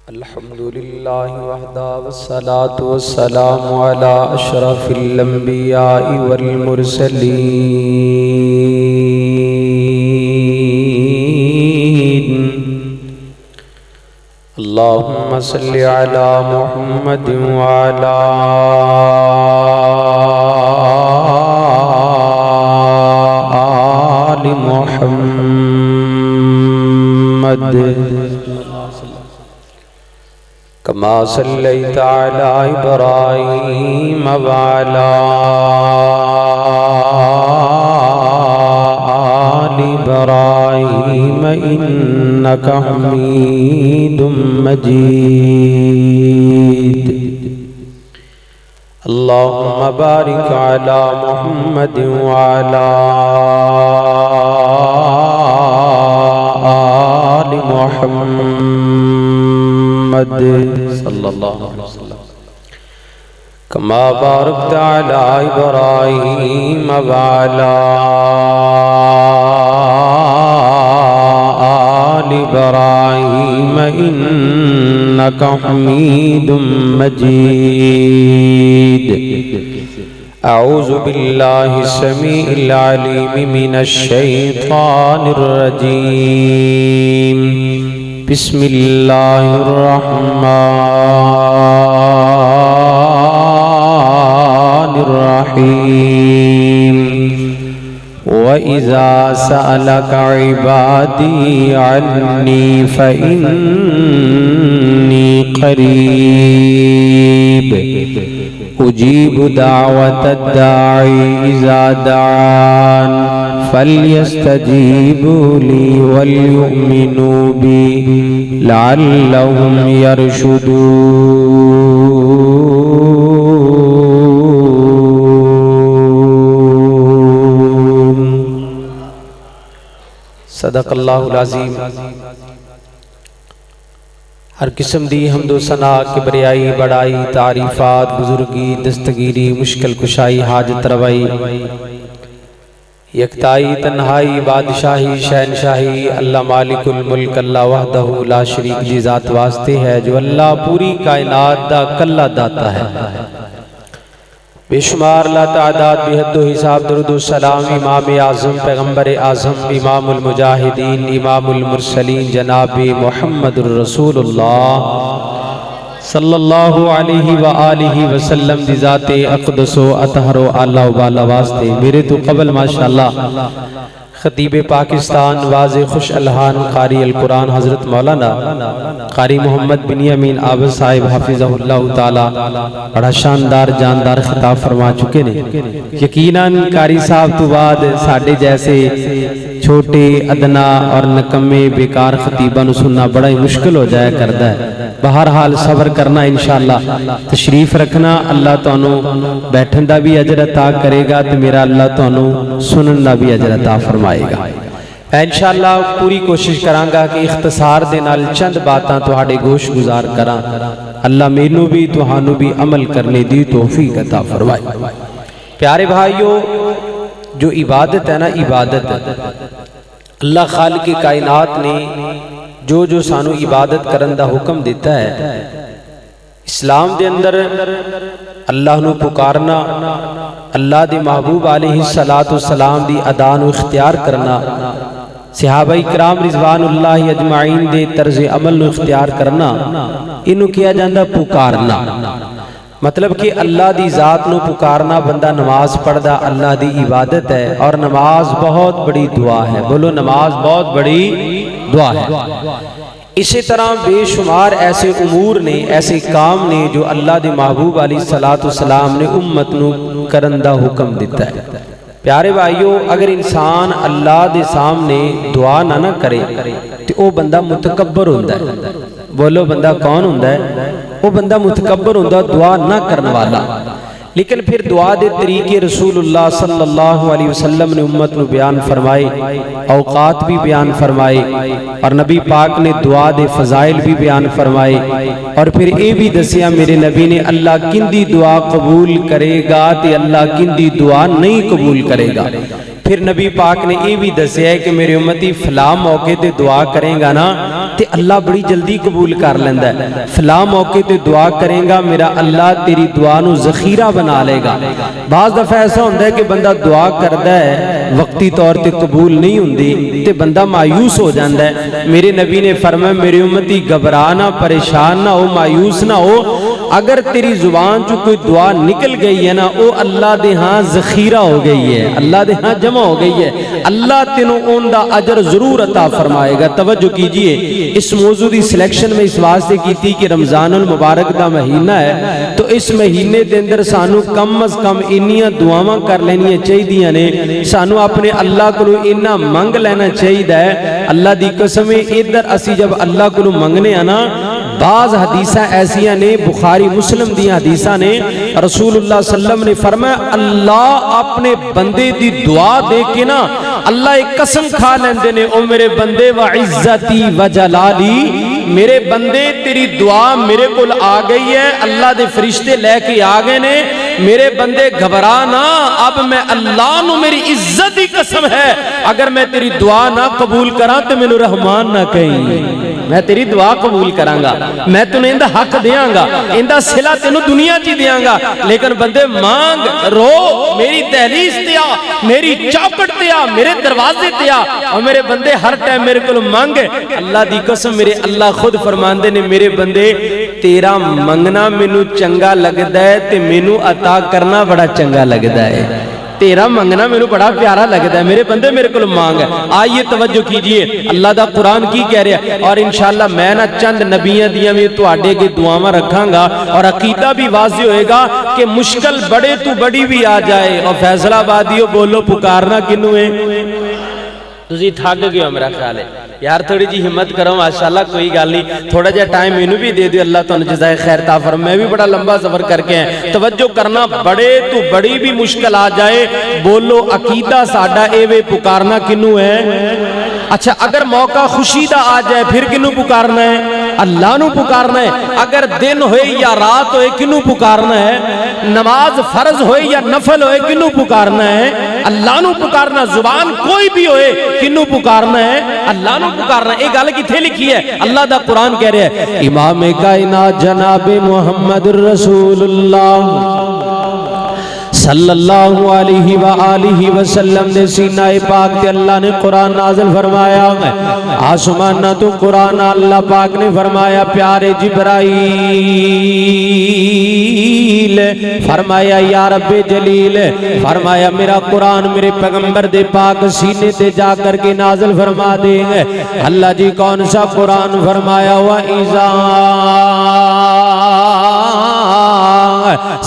الحمدللہ وحدہ والصلاة والسلام علی اشرف الانبیاء والمرسلین اللہم صلی علی محمد وعلی آل محمد کما صلیت علی ابراہیم وعلی آل ابراہیم انک حمید مجید اللہم بارک علی محمد وعلی آل محمد صلی اللہ علیہ وسلم کما بارکت علی ابراہیم وعلی آل ابراہیم انک حمید مجید اعوذ باللہ السمیع العلیم من الشیطان الرجیم بسم اللہ الرحمن الرحیم وَإِذَا سَأَلَكَ عِبَادِي عَنِّي فَإِنِّي قَرِيبٌ أُجِيبُ دَعْوَةَ الدَّاعِ إِذَا دَعَانِ فَلْيَسْتَجِيبُوا لِي وَلْيُؤْمِنُوا بِي لَعَلَّهُمْ يَرْشُدُونَ صدق اللہ العظیم۔ ہر قسم دی حمد و ثنا کبریائی بڑائی تعریفات بزرگی دستگیری مشکل کشائی حاجت روائی یکتائی تنہائی بادشاہی شہنشاہی اللہ مالک الملک اللہ وحدہ لا شریک دی ذات واسطے ہے جو اللہ پوری کائنات دا کلا داتا ہے، بے شمار لا تعداد بے حد و حساب درود و سلام امام اعظم پیغمبر اعظم امام المجاہدین امام المرسلین جناب محمد الرسول اللہ صلی اللہ علیہ وآلہ وسلم دی ذات اقدس و اطہر و اعلیٰ و بالا واسطے میرے تو قبل ماشاءاللہ خطیب پاکستان واضح خوش الہان قاری القرآن حضرت مولانا قاری محمد بن یمین عابد صاحب حافظہ اللہ تعالی بڑا شاندار جاندار خطاب فرما چکے نے۔ یقیناً قاری صاحب تو بعد ساڑھے جیسے چھوٹے ادنا اور نکمے بیکار خطیبان سننا بڑا ہی مشکل ہو جایا کرتا ہے، بہرحال صبر کرنا انشاءاللہ، تشریف رکھنا، اللہ تانوں بیٹھن دا بھی اجر عطا کرے گا تو میرا اللہ تانوں سنن دا بھی اجر عطا فرمائے گا۔ انشاءاللہ پوری کوشش کرانگا کہ اختصار دے نال چند باتاں تہاڈے گوش گزار کراں، اللہ مینوں بھی تہانوں بھی عمل کرنے دی توفیق عطا فرمائے۔ پیارے بھائیو، جو عبادت ہے نا، عبادت اللہ خالق کائنات نے جو سانو عبادت کرن دا حکم دیتا ہے، اسلام دے اندر اللہ نو پکارنا، اللہ دے محبوب علیہ السلام دی ادان و اختیار کرنا، صحابہ کرام رضوان اللہ اجمعین دے طرز عمل نو اختیار کرنا، انہوں کیا جاندہ پکارنا، مطلب کہ اللہ دی ذات نو پکارنا، بندہ نماز پڑھدا اللہ دی عبادت ہے، اور نماز بہت بڑی دعا ہے، بولو نماز بہت بڑی دعا ہے۔ اسی طرح بے شمار ایسے امور نے، ایسے کام نے جو اللہ دے محبوب علیہ السلام نے امت نو کرندہ حکم دیتا ہے۔ پیارے بھائیو، اگر انسان اللہ دے سامنے دعا نہ کرے تو وہ بندہ متکبر ہوندہ ہے، بولو بندہ کون ہوندہ ہے؟ وہ بندہ متکبر ہوندہ، دعا نہ کرنے والا۔ لیکن پھر دعا دے طریقے رسول اللہ صلی اللہ علیہ وسلم نے امت نو بیان فرمائے، اوقات بھی بیان فرمائے، اور نبی پاک نے دعا دے فضائل بھی بیان فرمائے، اور پھر اے بھی دسیا میرے نبی نے اللہ کندی دعا قبول کرے گا تے اللہ کندی دعا نہیں قبول کرے گا۔ پھر نبی پاک نے یہ بھی دسیا ہے کہ میرے امتی فلاں موقع تے دعا کریں گا نا تے اللہ بڑی جلدی قبول کر لیندا ہے، فلاں موقع تے دعا کریں گا میرا اللہ تیری دعا نو ذخیرہ بنا لے گا۔ بعض دفعہ ایسا ہوتا ہے کہ بندہ دعا کردا ہے وقتی طور تے قبول نہیں ہوندی تے بندہ مایوس ہو جاندا ہے۔ میرے نبی نے فرمایا میرے امتی گھبرانا، پریشان نہ ہو، مایوس نہ ہو، اگر تیری زبان چ کوئی دعا نکل گئی ہے نا وہ اللہ دے ہاں ذخیرہ ہو گئی ہے، اللہ دے ہاں جمع ہو گئی ہے، اللہ تینوں اون دا اجر ضرور عطا فرمائے گا۔ توجہ کیجئے، اس موضوع دی سلیکشن میں اس واسطے کی تھی کہ رمضان المبارک دا مہینہ ہے تو اس مہینے دے اندر سانو کم از کم انیاں دعاواں کر لینیاں چاہیدیاں نے، سانو اپنے اللہ کو انہاں منگ لینا چاہیدہ ہے۔ اللہ دی قسم ادھر اسی جب اللہ کو منگنے آنا، بعض حدیثہ ایسیاں نے، بخاری مسلم دی حدیثہ نے، رسول اللہ صلی اللہ علیہ وسلم نے فرمایا اللہ اپنے بندے دی دعا دے کے نا اللہ ایک قسم کھا لیندے نے، او میرے بندے وعزتی وجلالی، میرے بندے تیری دعا میرے کول آ گئی ہے، اللہ دے فرشتے لے کے آ گئے نے، میرے بندے گھبرانا، اب میں اللہ نو میری عزت ہی قسم ہے اگر میں تیری دعا نہ قبول کراں تو میں رحمان نہ کہیں، میں تیری دعا قبول کراں گا، میں تنہیں اندہ حق دیاں گا، اندہ صلہ تینوں دنیا چی دیاں گا، لیکن بندے مانگ رو میری دہلیز تیا، میری چوکٹ تیا، میرے دروازے تیا، اور میرے بندے ہر ٹائم میرے کو مانگ، اللہ دی قسم میرے اللہ خود فرماندے نے میرے بندے تیرا منگنا مینوں چنگا لگدا ہے تے مینوں عطا کرنا بڑا چنگا لگدا ہے، تیرا منگنا مینوں بڑا پیارا لگتا ہے، میرے بندے میرے کو مانگ ہے۔ آئیے توجہ کیجئے اللہ دا قرآن کی کہہ رہا ہے، اور انشاءاللہ میں نہ چند نبیاں دیاں میں تواڈے کے دعاواں رکھاں گا اور عقیدہ بھی واضح ہوئے گا کہ مشکل بڑے تو بڑی بھی آ جائے، اور فیصلہ آبادیوں بولو پکارنا کنوں ہے؟ تسی تھک گئے ہو میرا خیال ہے یار، تھوڑی جی ہمت کرو ماشاءاللہ، کوئی گل نہیں، تھوڑا جا ٹائم مینوں بھی دے دیو، اللہ تانوں جزائے خیر عطا فرمائے، میں بھی بڑا لمبا سفر کر کے ہیں، توجہ کرنا، بڑے تو بڑی بھی مشکل آ جائے بولو عقیدہ ساڈا اے وے پکارنا کنوں ہے؟ اچھا اگر موقع خوشی دا آ جائے پھر کنوں پکارنا ہے؟ اللہ نو پکارنا ہے، اگر دن ہوئے یا رات ہوئے کنوں پکارنا ہے، نماز فرض ہوئے یا نفل ہوئے کنوں پکارنا ہے؟ اللہ نو پکارنا، زبان کوئی بھی ہوئے کنوں پکارنا ہے؟ اللہ نو پکارنا ہے۔ ایک گل کتھے لکھی ہے؟ اللہ دا قرآن کہہ رہے ہیں امام کائنات جناب محمد الرسول اللہ صلی اللہ علیہ وآلہ وسلم نے سینہ پاک تے اللہ نے قرآن نازل فرمایا، آسمانہ تو قرآن اللہ پاک نے فرمایا پیارے جبرائیل، فرمایا یا رب جلیل، فرمایا میرا قرآن میرے پیغمبر دے پاک سینے تے جا کر کے نازل فرما دیں گے۔ اللہ جی کون سا قرآن؟ فرمایا وَإِذَا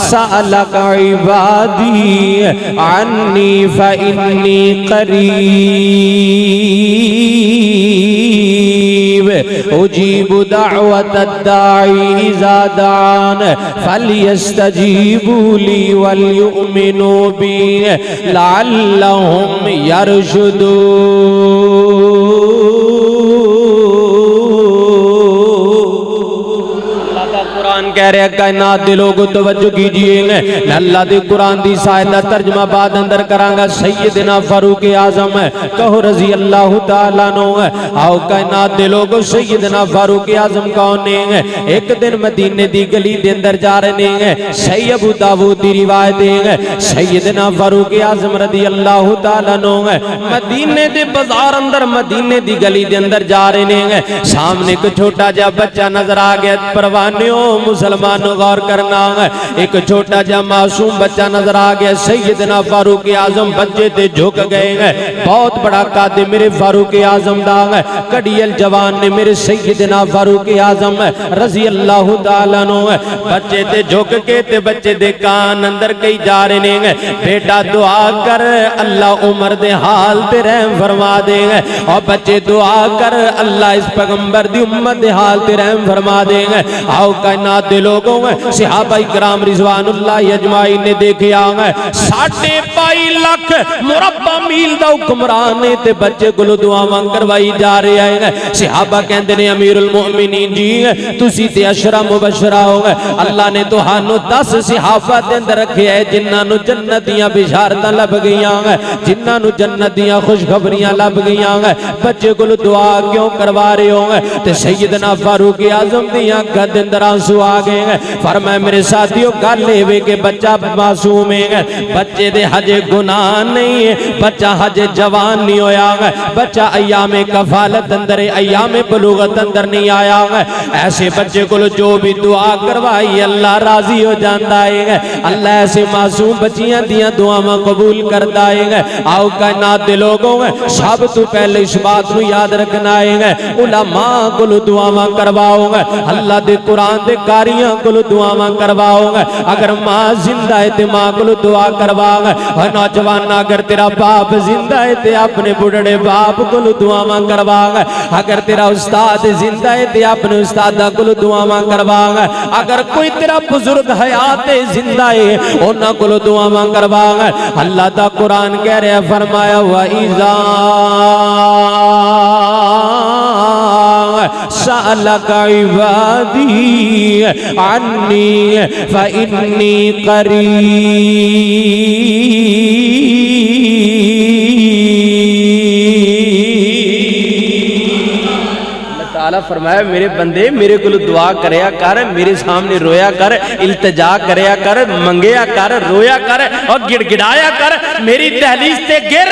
سألك عبادي عني فإني قريب أجيب دعوة الداعي إذا دعان فليستجيبوا لي وليؤمنوا بي لعلهم يرشدون۔ کہہ رہے ہیں کائنات دے لوگوں توجہ کیجئے گے، میں اللہ دے قرآن دی سائدہ ترجمہ بعد اندر کرانگا، سیدنا فاروق اعظم ہے، کہو رضی اللہ تعالیٰ نو ہے، آؤ کائنات دے لوگوں سیدنا فاروق اعظم کون ہے؟ ایک دن مدینے دی گلی دے اندر جا رہے ہیں، صحیح ابو داؤد دی روایت ہے، سیدنا فاروق اعظم رضی اللہ تعالیٰ نو ہے، مدینے دے بازار اندر مدینے دی گلی دے اندر جا رہے ہیں، سامنے ایک چھوٹا جا بچہ نظر آ گیا، پروانیوں مسلمان غور کرنا ہے، ایک چھوٹا جا معصوم بچہ نظر آ گیا، سیدنا فاروق اعظم بچے تے جھک گئے ہیں، بہت بڑا قائد میرے فاروق اعظم دا ہے، کڑیل جوان نے میرے سیدنا فاروق اعظم رضی اللہ تعالیٰ عنہ ہے، بچے تے جھک کے تے بچے دے کان اندر کئی جا رہے ہیں، بیٹا دعا کر اللہ عمر دے حال تے رحم فرما دے گا، اور بچے دعا کر اللہ اس پیغمبر دی امت دے حال تے رحم فرما دے گا۔ آؤ کائنات دے لوگوں صحابہ کرام رضوان اللہ اجمعین نے دیکھیا 22.5 لاکھ مربع میل دا حکمران تے بچے کولوں دعاواں کروائی جا رہے ہیں صحابہ کہندے نے امیر المؤمنین جی تسی تے عشرہ مبشرہ ہو اللہ نے تہانوں 10 صحابہ دے اندر رکھے ہے جنہاں نو جنت دیاں بشارتاں لب گئیاں جنہاں نو جنت دیاں خوشخبریاں لب گئیاں بچے کولوں دعا کیوں کروا رہے ہو تے سیدنا فاروق اعظم دیاں گد اندر آنسو آ گئے فرمایا میرے ساتھیوں گل اے کہ بچہ معصوم ہے بچے دے ہجے گناہ نہیں ہے بچہ ہجے جوان نہیں ہویا بچہ ایام کفالت اندر ایام بلوغت اندر نہیں آیا ایسے بچے کو جو بھی دعا کروائی اللہ راضی ہو جاتا ہے اللہ ایسے معصوم بچیاں دیاں دعاواں قبول کرتا ہے آؤ کائنات دے لوگوں سب تو پہلے اس بات کو یاد رکھنا ہے علماء کو دعاواں کرواؤ اللہ دے قرآن دے کاریاں کو دعاواں کرواؤ اگر ماں زندہ ہے تے ماں کو دعا کرواؤ اور نوجوان اگر تیرا باپ زندہ ہے تے اپنے بڑھڑے باپ کو دعاواں کرواؤ اگر تیرا استاد زندہ ہے تے اپنے استادہ کو دعاواں کرواؤ اگر کوئی تیرا بزرگ حیات زندہ ہے انہاں کو دعاواں کرواؤ اللہ دا قرآن کہہ رہے فرمایا وَإِذَا سألك عبادي عني فإني قريب اللہ فرمایا میرے بندے میرے کو دعا کریا کر میرے سامنے رویا کر التجا کریا کر منگیا کر رویا کر اور گڑ گڑایا کر میری دہلیز تے گر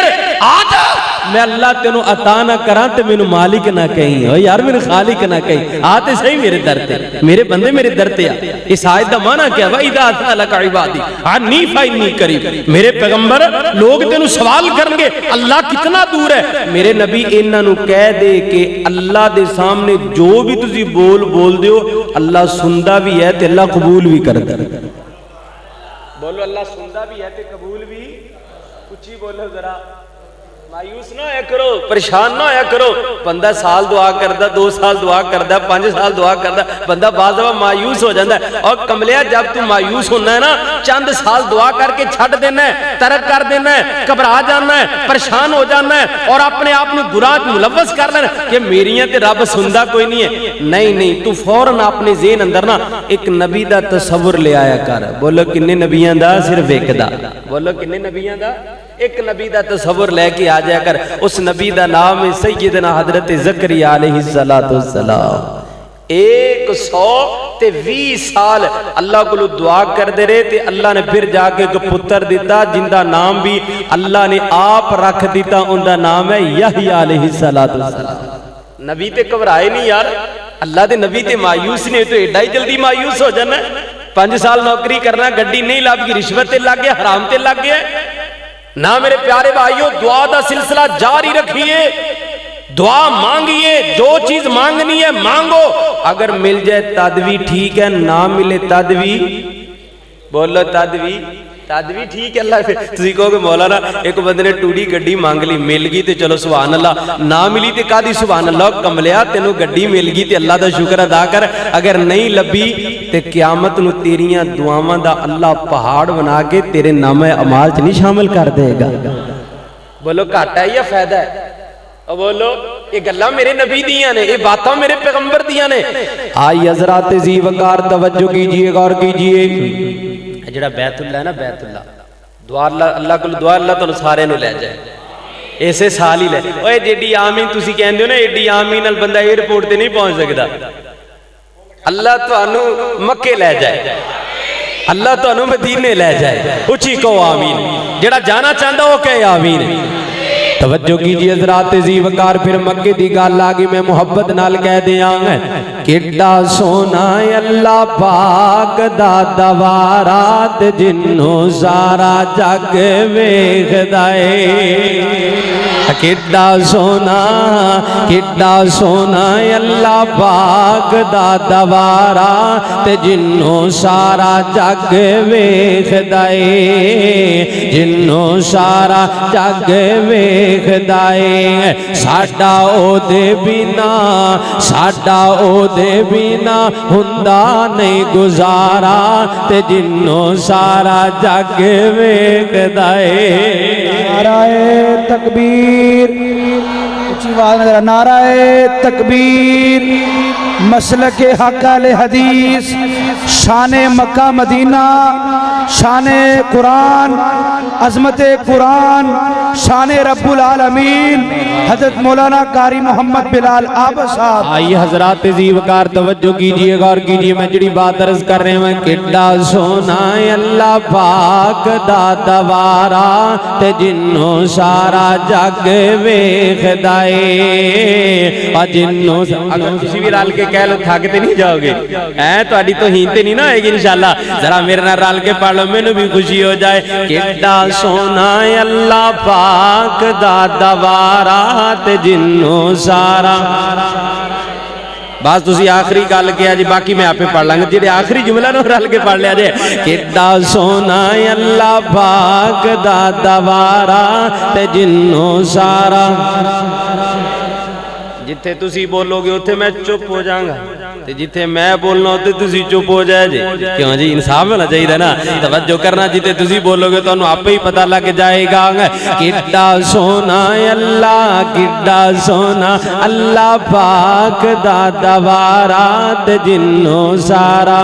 آجا میں اللہ تینوں عطا نہ کران تے مینوں مالک نہ کہیں اور یار میرے خالق نہ کہیں آتے صحیح میرے در تے میرے بندے میرے در تے اس آیت دا معنی کیا وَإِذَا سَأَلَكَ عِبَادِي عَنِّي فَإِنِّي قَرِيبٌ میرے پیغمبر لوگ تینوں سوال کرن گے اللہ کتنا دور ہے میرے نبی انہاں نو کہہ دے کہ اللہ دے سامنے جو بھی تسی بول دیو اللہ سندا بھی ہے تے اللہ قبول بھی کردا بولو اللہ سندا بھی ہے تے قبول بھی کچھ ہی بولو ذرا مایوس نہ ہویا کرو پریشان نہ ہویا کرو بندہ سال دعا کردا 2 سال دعا کردا 5 سال دعا کردا بندہ بعض دفعہ مایوس ہو جاندا ہے اور کملیا جب تو مایوس ہونا ہے نا چند سال دعا کر کے چھڈ دینا ہے ترک کر دینا ہے گھبرا جانا ہے پریشان ہو جانا ہے اور اپنے آپ کو گناہ ملوث کر لینا کہ میریاں تے رب سندا کوئی نہیں ہے نہیں تو فوراً اپنے ذہن اندر نا ایک نبی دا تصور لے آیا کر بولو کنے نبیاں دا صرف ایک دا بولو کنے نبیاں دا ایک نبی دا تصور لے کے آ جایا کر اس نبی دا نام ہے سیدنا حضرت زکریا علیہ السلام 120 سال اللہ کو دعا کر دے رہے تھے اللہ نے پھر جا کے ایک پتر دیتا جن دا نام بھی اللہ نے آپ رکھ دیتا ان دا نام ہے یحییٰ علیہ السلام نبی تے گھبرائے نہیں یار اللہ دے نبی تے مایوس نہیں تو ایڈا ہی جلدی مایوس ہو جانا 5 سال نوکری کرنا گڈی نہیں لب گئی رشوت تے لگ گیا حرام تے لگ گیا نہ میرے پیارے بھائیوں دعا دا سلسلہ جاری رکھیے دعا مانگیے جو چیز مانگنی ہے مانگو اگر مل جائے تدوی ٹھیک ہے نہ ملے تدوی بولو تدوی ٹھیک ہے اللہ پھر تسی کہو کہ مولانا ایک بندے نے ٹوڑی گڈی مانگ لی مل گئی تے چلو سبحان اللہ نہ ملی تے کہا دی سبحان اللہ کملیا تینوں گڈی مل گئی تے اللہ دا شکر ادا کر اگر نہیں لبی تے قیامت نو تیریاں دعاواں دا اللہ پہاڑ بنا کے تیرے نام اعمال چ نہیں شامل کر دے گا بولو گھاٹا ہے یا فائدہ ہے اور بولو یہ گلاں میرے نبی دیاں نے یہ باتاں میرے پیغمبر دیاں نے آئی حضرات ذی وقار توجہ کیجئے غور کیجئے جڑا بیت اللہ ہے نا بیت اللہ دعا اللہ کو دعا اللہ تو سارے نو لے جائے ایسے سال ہی لے اوے جیڈی آمین تسی کہندے ہو نا ایڈی آمین نال بندہ ایئرپورٹ تے نہیں پہنچ سکدا اللہ تانوں مکے لے جائے اللہ تانوں مدینے لے جائے اچھی کہو آمین جڑا جانا چاہندا وہ کہے آمین توجہ کیجئے حضرات ذی وقار پھر مکے دی گل آ گئی میں محبت نال کہہ دیاں کڈا سونا اللہ پاک دا دوارات جنوں سارا جگ ویکھدا اے کڈا سونا اللہ پاک دا دوارات جنوں سارا جگ ویکھدا اے جنوں سارا جگ ویکھدا اے ساڈا او دے بنا دے بنا ہندا نہیں گزارا تے جنوں سارا جگ ویکھدا اے نعرہ تکبیر اچھی آواز میں نعرہ تکبیر مسلک حق اہل حدیث شان مکہ مدینہ شان قرآن عظمت قرآن شان رب العالمین حضرت مولانا قاری محمد بلال آبا صاحب آئیے حضرات زیوکار توجہ کیجئے غور کیجئے میں جڑی بات عرض کر رہے ہیں کڈا سونا اللہ پاک دا دوارا تے جنوں سارا جگ ویکھدا اے اور جنوں اگر کسی بھی رال کے کہہ لو تھاکتے نہیں جاؤ گے تو اڈی تو ہینتے نہیں نہ آئے گی انشاءاللہ ذرا میرے نہ رال کے پڑھ لو میں نے بھی خوشی ہو جائے کڈا سونا اللہ پاک دا دوارا تے جنوں سارا بس تسی آخری گل کیا جی باقی میں آپ پہ پڑھ لیں گے جی آخری جملہ نو رل کے پڑھ لیا جی کڈا سونا اللہ پاک دا دوارا تے جنوں سارا جتھے تسی بولو گے اتھے میں چپ ہو جاؤں گا تے جتھے میں بولنا ہوتے تسی چپ ہو جائے جی کیوں جی انصاف ہونا چاہیے نا توجہ کرنا جتھے تسی بولو گے تو انہوں آپ ہی پتہ لگ جائے گا کڈا سونا اللہ پاک دا دوارا تے جنوں سارا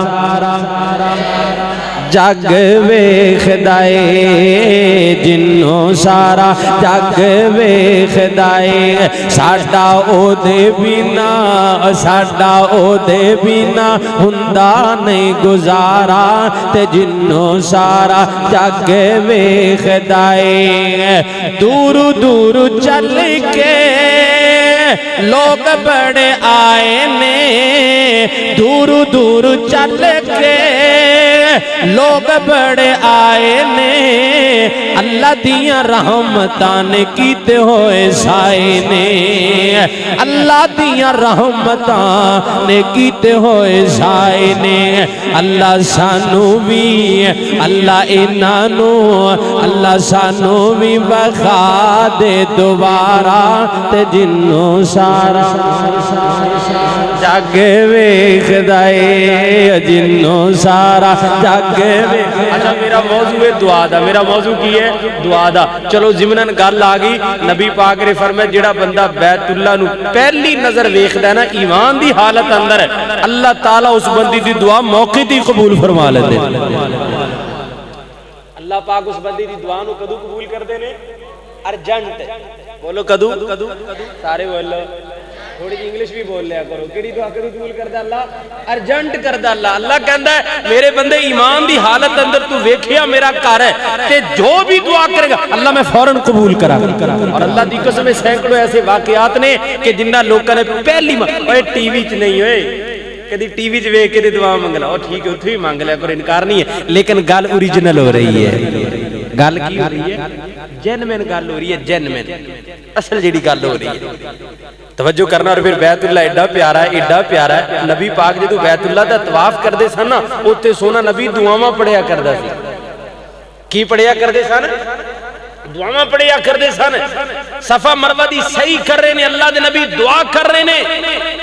جگ ویکھدا اے جنوں سارا جگ ویکھدا اے ساڈا او دے بنا ہندا نہیں گزارا تے جنوں سارا جگ ویکھدا اے دور دور چل کے لوگ بڑے آئے نے دور دور چل کے لوگ بڑے آئے نے اللہ دیاں رحمتاں نے کیتے ہوئے سائے نے اللہ دیاں رحمتاں نے کیتے ہوئے سائے نے اللہ سانو بھی اللہ انانو اللہ سانو بھی بخا دے دوبارہ تے جنوں سارا جگ ویکھدا اے جنوں سارا جگ اچھا میرا موضوع ہے دعا دا میرا موضوع کی ہے دعا دا چلو ضمناً گل آ گئی نبی پاک نے فرمایا جڑا بندہ بیت اللہ نو پہلی نظر ویکھدا ہے نا ایمان دی حالت اندر ہے اللہ تعالیٰ اس بندی دی دعا موقع دی قبول فرما لیندے اللہ پاک اس بندی دی دعا نو کدو قبول کردے نے ارجنٹ بولو کدو سارے بولو تھوڑی جی انگلش بھی بول لیا کرو کیڑی دعا کدو قبول کردا اللہ ارجنٹ کردا اللہ کہندا ہے میرے بندے ایمان دی حالت اندر تو ویکھیا میرا گھر ہے تے جو بھی دعا کرے گا اللہ میں فوراً قبول کرا اور اللہ دی قسم سینکڑوں ایسے واقعات نے کہ جنہ لوگوں نے پہلی اوے ٹی وی چ نہیں ہوئے کدی ٹی وی چ ویکھ کے دعا منگلا او ٹھیک ہے اوتھے بھی مانگ لیا کرو انکار نہیں ہے لیکن گل اوریجنل ہو رہی ہے گل کی ہو رہی ہے جینوین گل ہو رہی ہے جینوین اصل جیڑی گل ہو رہی ہے توجہ کرنا اور پھر بیت اللہ ایڈا پیارا ہے نبی پاک جدو بیت اللہ دا طواف کردے سن نا اوتے سونا نبی دعاواں پڑھیا کردا سی کی پڑھیا کردے سن دعاواں پڑھیا کردے سن صفا مروہ دی صحیح کر رہے نے اللہ دے نبی دعا کر رہے نے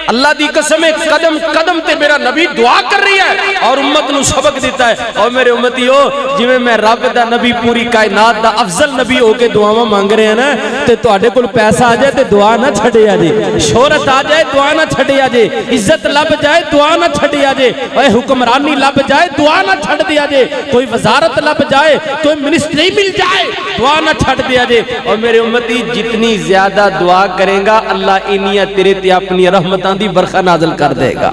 اللہ دی قسم قدم قدم تے میرا نبی دعا کر رہی ہے اور امت نو سبق دیتا ہے اور میرے امتیو جویں میں رب دا نبی پوری کائنات دا افضل نبی ہو کے دعاواں مانگ رہے ہیں نا تے تواڈے کول پیسہ آ جائے تے دعا نہ چھڈیا جے شہرت آ جائے دعا نہ چھڈیا جے عزت لب جائے دعا نہ چھڈیا جے اے حکمرانی لب جائے دعا نہ چھڈ دیا جے کوئی وزارت لب جائے کوئی منسٹری مل جائے دعا نہ چھڈ دیا جے اور میرے امتی جتنی زیادہ دعا کریں گا اللہ انہی تیرے تے اپنی رحمتاں دی برخہ نازل کر دے گا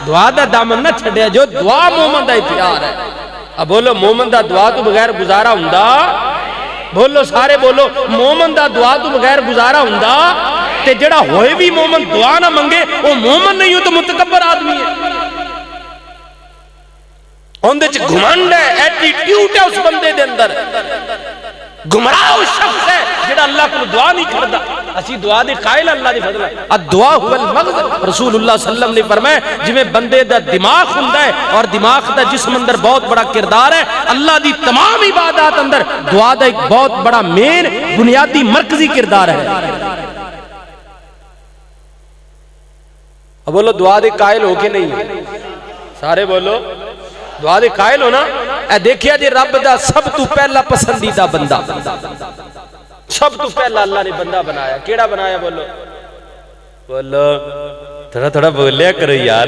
دعا دا دامن نہ چھڈیا جو دعا مومن دا اختیار ہے اب بولو مومن دا دعا تو بغیر گزارا ہوندا بولو سارے بولو مومن دا دعا تو بغیر گزارا ہوندا تے جڑا ہوئے بھی مومن دعا نہ منگے وہ مومن نہیں ہو تو متکبر آدمی ہے اندے چ گھمنڈ ہے ایٹیٹیوڈ ہے اس بندے دے اندر گمراہ اس شخص ہے جڑا اللہ کو دعا نہیں کردا اسی دعا دی قائل اللہ دی فضل ہے الدعا هو المغز رسول اللہ صلی اللہ علیہ وسلم نے فرمایا جویں بندے دا دماغ ہوندا ہے اور دماغ دا جسم اندر بہت بڑا کردار ہے اللہ دی تمام عبادات اندر دعا دا ایک بہت بڑا مین بنیادی مرکزی کردار ہے اب بولو دعا دے قائل ہو کے نہیں ہو؟ سارے بولو دعا دے قائل ہو نا؟ اے دیکھیا جی رب دا سب تو پہلا پسندیدہ بندہ، سب تو پہلا اللہ نے بندہ بنایا، کیڑا بنایا بولو؟ بولو تھوڑا تھوڑا بولیا کرو یار،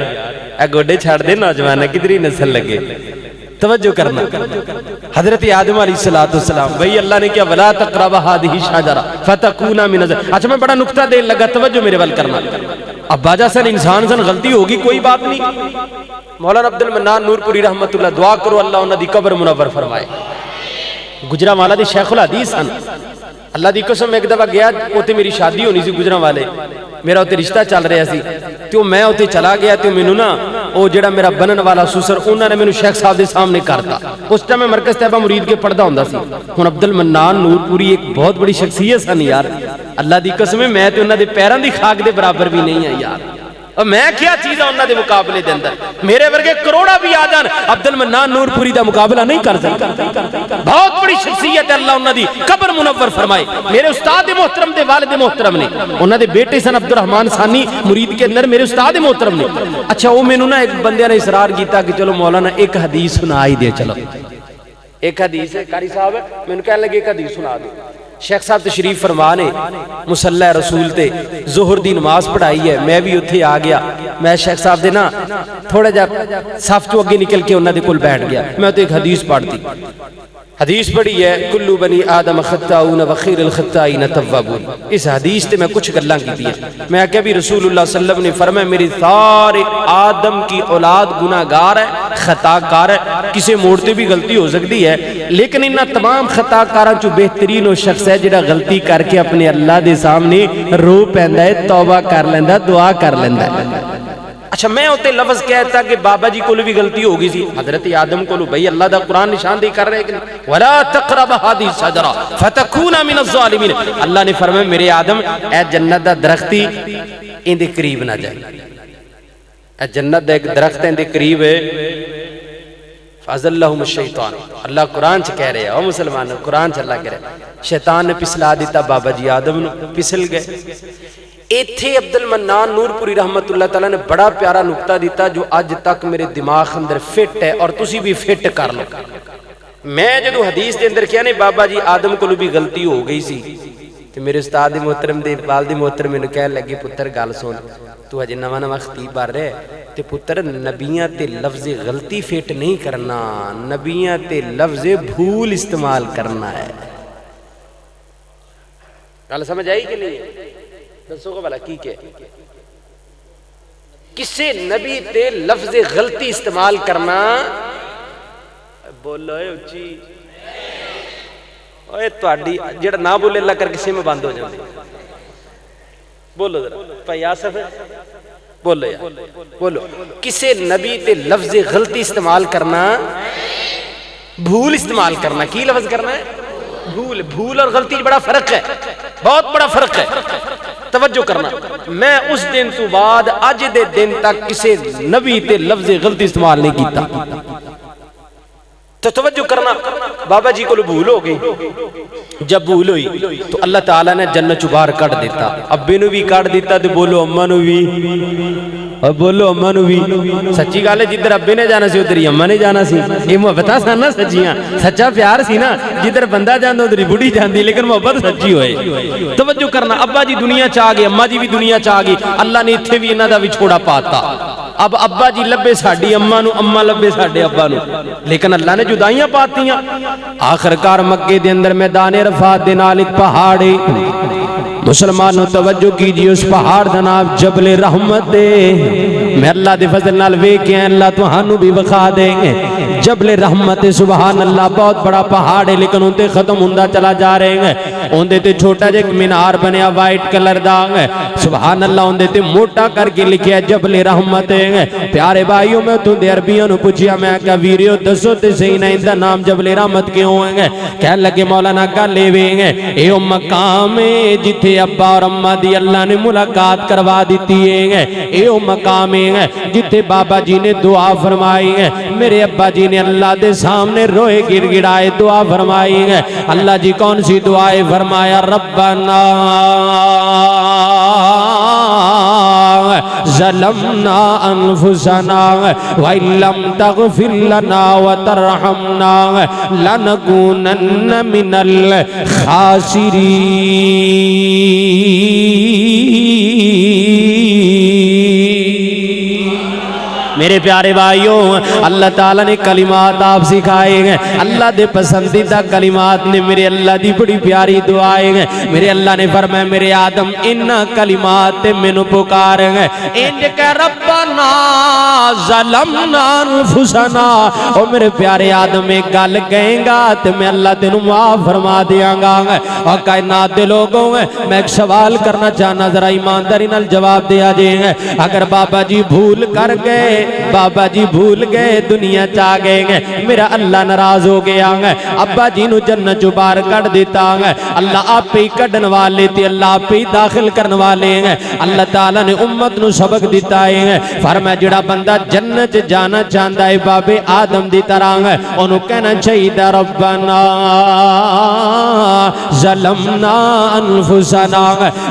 اے گوڑے چھاڑ دے نوجوانہ کدری نسل لگے، توجہ کرنا۔ حضرت آدم علیہ السلام بھئی اللہ نے کیا وَلَا تَقْرَبَ هَذِهِ الشَّجَرَةَ فَتَكُونَ مِنَ الظَّالِمِينَ۔ اچھا میں بڑا نکتہ دے لگا، توجہ میرے وال کرنا۔ اب باجا سن انسان سن غلطی ہوگی کوئی بات نہیں، مولانا عبد المنان نور پوری رحمت اللہ دعا کرو اللہ انہاں دی قبر منور فرمائے۔ گجرا والا دی شیخ الحدیث سن، اللہ دی قسم ایک دفعہ گیا اوتے میری شادی ہونی سی گجرا والے، میرا اوتے رشتہ چل رہا سی، تو میں اوتے چلا گیا تو مینوں نا او جڑا میرا بنن والا سسر انہاں نے مینوں شیخ صاحب دے سامنے کرتا۔ اس ٹائم میں مرکز طیبہ مرید کے پڑھدا ہوندا سی۔ ہن عبد المنان نور پوری ایک بہت بڑی شخصیت سن یار، اللہ دی قسم ہے میں تے انہاں دے پیراں دی خاک دے برابر بھی نہیں ہاں یار، اور میں کیا چیز ہے انہاں دے مقابلے دے اندر، میرے ورگے کروڑا بھی آ جان عبد المنان نور پوری دا مقابلہ نہیں کر سکتا۔ بہت بڑی شخصیت ہے، اللہ انہاں دی قبر منور فرمائے۔ میرے استاد محترم دے والد محترم نے، انہاں دے بیٹے سن عبد الرحمن ثانی مرید کے اندر میرے استاد محترم نے۔ اچھا وہ مینوں نا ایک بندے نے اصرار کیتا کہ چلو مولانا ایک حدیث سنا ہی دے، چلو ایک حدیث ہے قاری صاحب مینوں کہنے لگے ایک حدیث سنا دو۔ شیخ صاحب تشریف فرما نے مصلی رسول تے ظہر دی نماز پڑھائی ہے، میں بھی اتھے آ گیا، میں شیخ صاحب دے نا تھوڑا جا صف چو اگے نکل کے انہاں دے کول بیٹھ گیا، میں تو ایک حدیث پڑھ دی۔ حدیث پڑھی ہے کلو بنی آدم خطاؤن وخیر الخطائین توابون۔ اس حدیث تے میں کچھ گلاں کی دیا، میں کہ بھی رسول اللہ صلی اللہ علیہ وسلم نے فرمایا میری سارے آدم کی اولاد گناہگار ہے، خطا کار ہے، کسی موڑتے بھی غلطی ہو سکتی ہے، لیکن انہاں تمام خطا کاراں چو بہترین وہ شخص ہے جڑا غلطی کر کے اپنے اللہ دے سامنے رو پیندا ہے، توبہ کر لیندا، دعا کر لیندا ہے۔ اچھا میں ہوتے لفظ کہتا کہ بابا جی کو بھی غلطی ہوگی سی، حضرت آدم کو بھئی اللہ دا قرآن نشاندہی کر رہے ہیں وَلَا تَقْرَبَ هَذِهِ الشَّجَرَةَ فَتَكُونَ مِنَ الظَّالِمِينَ۔ اللہ نے فرمایا میرے آدم اے جنت دا درختی ان دے قریب نہ جائے، اے جنت دا ایک درخت ان دے قریب ہے، فَأَزَلَّهُمُ الشَّيْطَانُ۔ اللہ قرآن چ کہہ رہے ہیں، او مسلمان قرآن چ اللہ کہہ رہے ہیں، شیطان نے پسلا دیتا بابا جی آدم نو، پسل گئے۔ ایتھے عبد المنان نور پوری رحمت اللہ تعالیٰ نے بڑا پیارا نکتہ دیتا جو آج تک میرے دماغ اندر فٹ ہے، اور تسی بھی فٹ کر لو۔ میں جدو حدیث دے اندر کیا نہیں بابا جی آدم کو بھی غلطی ہو گئی سی، تو میرے استاد محترم دے والد محترم میں کہنے لگے پتر گال سن تو ہجے نواں نواں خطیب بار رہے تے پتر نبیاں تے لفظ غلطی فٹ نہیں کرنا، نبیاں تے لفظ بھول استعمال کرنا ہے۔ گال سمجھ آئی کہ نہیں؟ دسو کو بھلا کی کہ کسے نبی تے لفظ غلطی استعمال کرنا، بولو اے اچھی اوے تواڈی جڑا نہ بولے اللہ کر کسے میں بند ہو جاندے، بولو ذرا بھائی آصف بولو یار بولو، کسے نبی تے لفظ غلطی استعمال کرنا، بھول استعمال کرنا، کی لفظ کرنا ہے؟ بھول۔ بھول اور غلطی بڑا فرق ہے، بہت بڑا فرق ہے، توجہ کرنا۔ میں اس دن تو بعد اج دے دن تک کسی نبی تے لفظ غلطی استعمال نہیں کیتا، تو توجہ کرنا۔ بابا جی کو بھول ہو گئی، جب بھول ہوئی تو اللہ تعالیٰ نے جنت چو باہر کٹ دیتا، ابے نو بھی کٹ دیتا، تو بولو اماں نو بھی، اور بولو اماں نو بھی۔ سچی گل ہے جدھر ابے نے جانا سی ادھر ہی اماں نے جانا سی، یہ محبت سن نا سچیاں، سچا پیار سی نا، جدھر بندہ جانا ادھر ہی بڑھی جاندی، لیکن محبت سچی ہوئے۔ توجہ کرنا، ابا جی دنیا چاہ گئے، اماں جی بھی دنیا چاہ گئی، اللہ نے اتھے بھی انہاں دا بھی چھوڑا پاتا۔ اب ابا جی لبے ساڈی اماں نو، اماں لبے ساڈے ابا نو، لیکن اللہ نے جدائیاں پاتیاں۔ آخرکار مکے دے اندر میدان عرفات دے نال ایک پہاڑ ہے، مسلمانوں توجہ کیجئے، اس پہاڑ دا نام جبل رحمت دے، میں اللہ دے فضل نال ویکھیا اللہ تہانوں بھی بخا دیں گے۔ جبل رحمت سبحان اللہ بہت بڑا پہاڑ ہے، لیکن ان تے ختم ہوندا چلا جا رہے ہیں، ان دے تے چھوٹا جا ایک مینار بنیا وائٹ کلر دا ہے، سبحان اللہ ان دے تے موٹا کر کے لکھیا جبل رحمت ہے۔ پیارے بھائیوں میں تو دے عربیوں نو پوچھیا، میں کہا ویریو دسو تے صحیح نہ اندا نام جبل رحمت کیوں ہے؟ کہنے لگے مولانا گل اے اے او مقام ہے جتھے ابا اور اماں دی اللہ نے ملاقات کروا دیتی ہے، اے او مقام ہے جتھے بابا جی نے دعا فرمائی ہے، میرے ابا جی نے اللہ دے سامنے روئے گر گڑائے دعا فرمائی ہے۔ اللہ جی کون سی دعائے فرمایا؟ ربنا ظلمنا انفسنا وان لم تغفر لنا وترحمنا لنكونن من الخاسرین۔ میرے پیارے بھائیوں، اللہ تعالیٰ نے کلمات آپ سکھائے ہیں، اللہ دے پسندیدہ کلمات نے، میرے اللہ دی بڑی پیاری دعائیں ہیں۔ میرے اللہ نے فرمایا میرے آدم ان کلمات مینوں پکار ہیں، انج کہ ربنا ظلمنا انفسنا۔ او میرے پیارے آدم ایک گل کہیں گا تے میں اللہ تینوں معاف فرما دیاں گا۔ اور کائنات دے لوگوں میں ایک سوال کرنا چاہنا، ذرا ایمانداری نال جواب دیا جے۔ اگر بابا جی بھول کر گئے، بابا جی بھول گئے، دنیا چاہ گئے ہیں، میرا اللہ ناراض ہو گیا ہے، ابا جی نو جنت چوں باہر کڈ دیتا ہے، اللہ آپ پہ ہی کڈن والے تے اللہ آپ پہ ہی داخل کرن والے ہیں۔ اللہ تعالیٰ نے امت نو سبق دیتا ہے، فرمایا جڑا بندہ جنت جانا چاہندا ہے بابے آدم دی طرح ہے، انہوں کہنا چاہیے ربنا ظلمنا انفسنا۔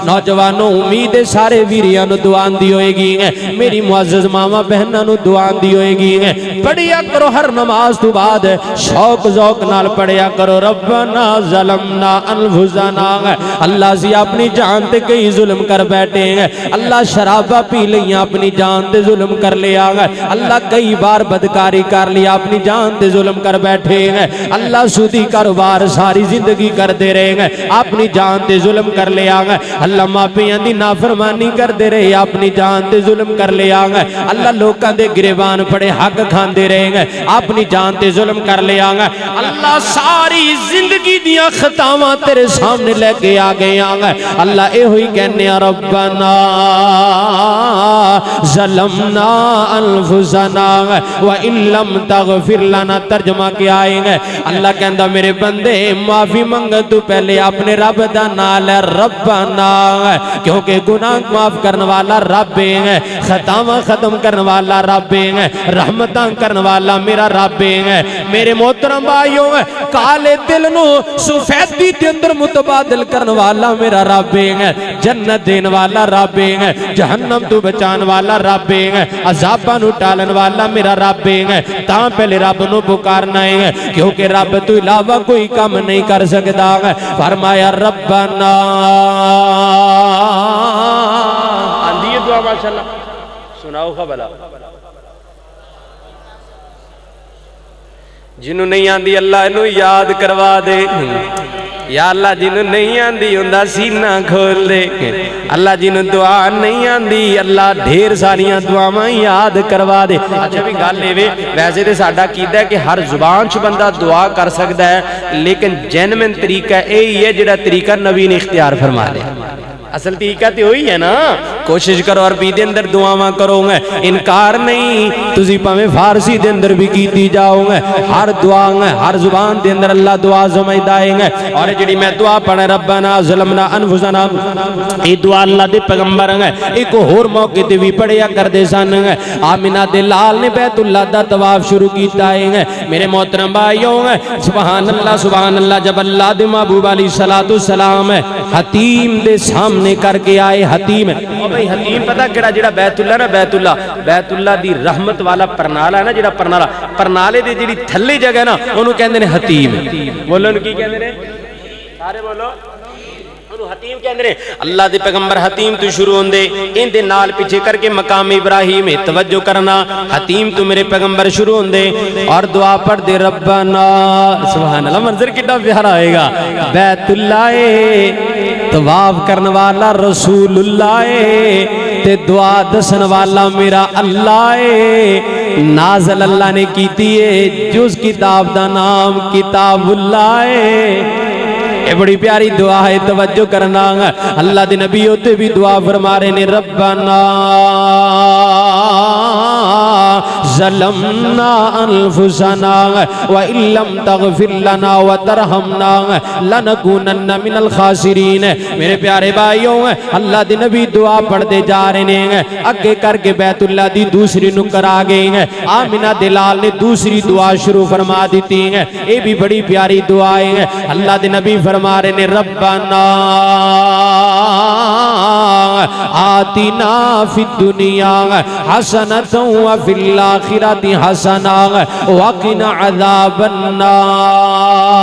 نوجوانوں امید سارے ویریاں نو دعا دی ہوئے گی، میری معزز ماما بہناں نو دعا دی ہوئے گی، پڑھیا کرو ہر نماز تو بعد شوق ذوق نال پڑھیا کرو ربنا ظلمنا انفسنا۔ اللہ سے اپنی جان تے کئی ظلم کر بیٹھے ہیں، اللہ شرابہ پی لیا اپنی جان تے ظلم کر لیا ہے، اللہ کئی بار بدکاری کر لیا اپنی جان تے ظلم کر بیٹھے ہیں، اللہ سودی کاروبار ساری زندگی کر دے رہے ہیں اپنی جان تے ظلم کر لیا ہے، اللہ ماپیاں دی نافرمانی کر دے رہے اپنی جان تے ظلم کر لیا ہے، اللہ لوکاں دے گریبان پڑے حق کھان دے رہے ہیں اپنی جان تے ظلم کر لیا ہے، اللہ ساری زندگی دیاں خطاواں تیرے سامنے لے کے آ گئے ہیں، اللہ اے ہوئی کہنے ربنا ظلمنا انفسنا وان لم تغفر لنا۔ ترجمہ کیا ہے؟ اللہ کہندا میرے بندے معافی منگ تو پہلے اپنے رب دا نام لے ربنا، کیونکہ گناہ معاف کرنے والا رب ہے، خطاواں ختم کرنے والا رب ہے، رحمتاں کرنے والا میرا رب ہے۔ میرے محترم بھائیوں، کالے دل نو سفیدی دے اندر متبادل کرنے والا میرا رب ہے، جنت دین والا رب ہے، جہنم تو بچان والا رب ہے، عذاباں نو ٹالن والا میرا رب ہے۔ تاں پہلے رب نو پکارنا ہے، کیونکہ رب تو علاوہ کوئی کام نہیں کر سکتا۔ فرمایا ربنا، آندھی ہے دعا ماشاءاللہ، سناؤ خبلا جنہوں نہیں آندھی اللہ انہوں یاد کروا دے، یا اللہ جنہوں نہیں آندھی اندہ سینہ کھول دے، اللہ جنہوں دعا نہیں آندھی اللہ ڈھیر ساریاں دعاواں یاد کروا دے۔ اچھا بھی گل لے ویسے تے ساڈا کیتا ہے کہ ہر زبان چ بندہ دعا کر سکتا ہے، لیکن جینوین طریقہ یہی ہے جڑا طریقہ نبی نے اختیار فرما لے۔ اصل طریقہ تے ہوئی ہے نا، کوشش کرو عربی دے اندر دعاواں کرو گے، انکار نہیں، تسی پاویں فارسی دے اندر بھی کیتی جاؤ گے، ہر دعا گے ہر زبان دے اندر اللہ دعا سمجھدا ہے۔ اور جڑی میں دعا پڑھ ربنا ظلمنا انفسنا، یہ دعا اللہ دے پیغمبر ہیں ایک اور موقع تے بھی پڑھیا کردے سن۔ آمینہ دے لال نے بیت اللہ دا طواف شروع کیتا ہے۔ میرے محترم بھائیوں، سبحان اللہ، جب اللہ دے محبوب علیہ السلام حتیم دے سامنے کر کے آئے، حتیم اور بھئی حتیم پتہ کیڑا جڑا بیت اللہ نا، بیت اللہ دی رحمت والا پرنالا ہے نا، جڑا پرنالے دی جڑی تھلی جگہ نا انہوں کہندے نے حتیم۔ بولو ان کی کہندے نے سارے بولو حتیم کہندے نے۔ اللہ دے پیغمبر حتیم تو شروع ہوندے، ان دے نال پیچھے کر کے مقام ابراہیم توجہ کرنا، حتیم تو میرے پیغمبر شروع ہوندے اور دعا پڑھ دے ربنا، سبحان اللہ، منظر کتنا پیارا آئے گا، بیت اللہ طواف کرنے والا رسول اللہ تے دعا دسن والا میرا اللہ نازل اللہ نے کیتی ہے جس کتاب دا نام کتاب اللہ ہے۔ یہ بڑی پیاری دعا ہے، توجہ کرنا، اللہ دے نبی ہوتے بھی دعا فرما رہے نے ربنا ظلمنا انفسنا وان لم تغفر لنا وترحمنا لنکونن من الخاسرین۔ میرے پیارے بھائیوں، اللہ دے نبی دعا پڑھتے جا رہے ہیں، اگے کر کے بیت اللہ دی دوسری نکر آ گئی ہیں، آمینہ دلال نے دوسری دعا شروع فرما دیتی ہیں، یہ بھی بڑی پیاری دعائیں ہیں۔ اللہ دے نبی فرما رہے ہیں ربنا آتنا فی الدنیا حسنۃ وفی الآخرۃ حسنۃ وقنا عذاب النار۔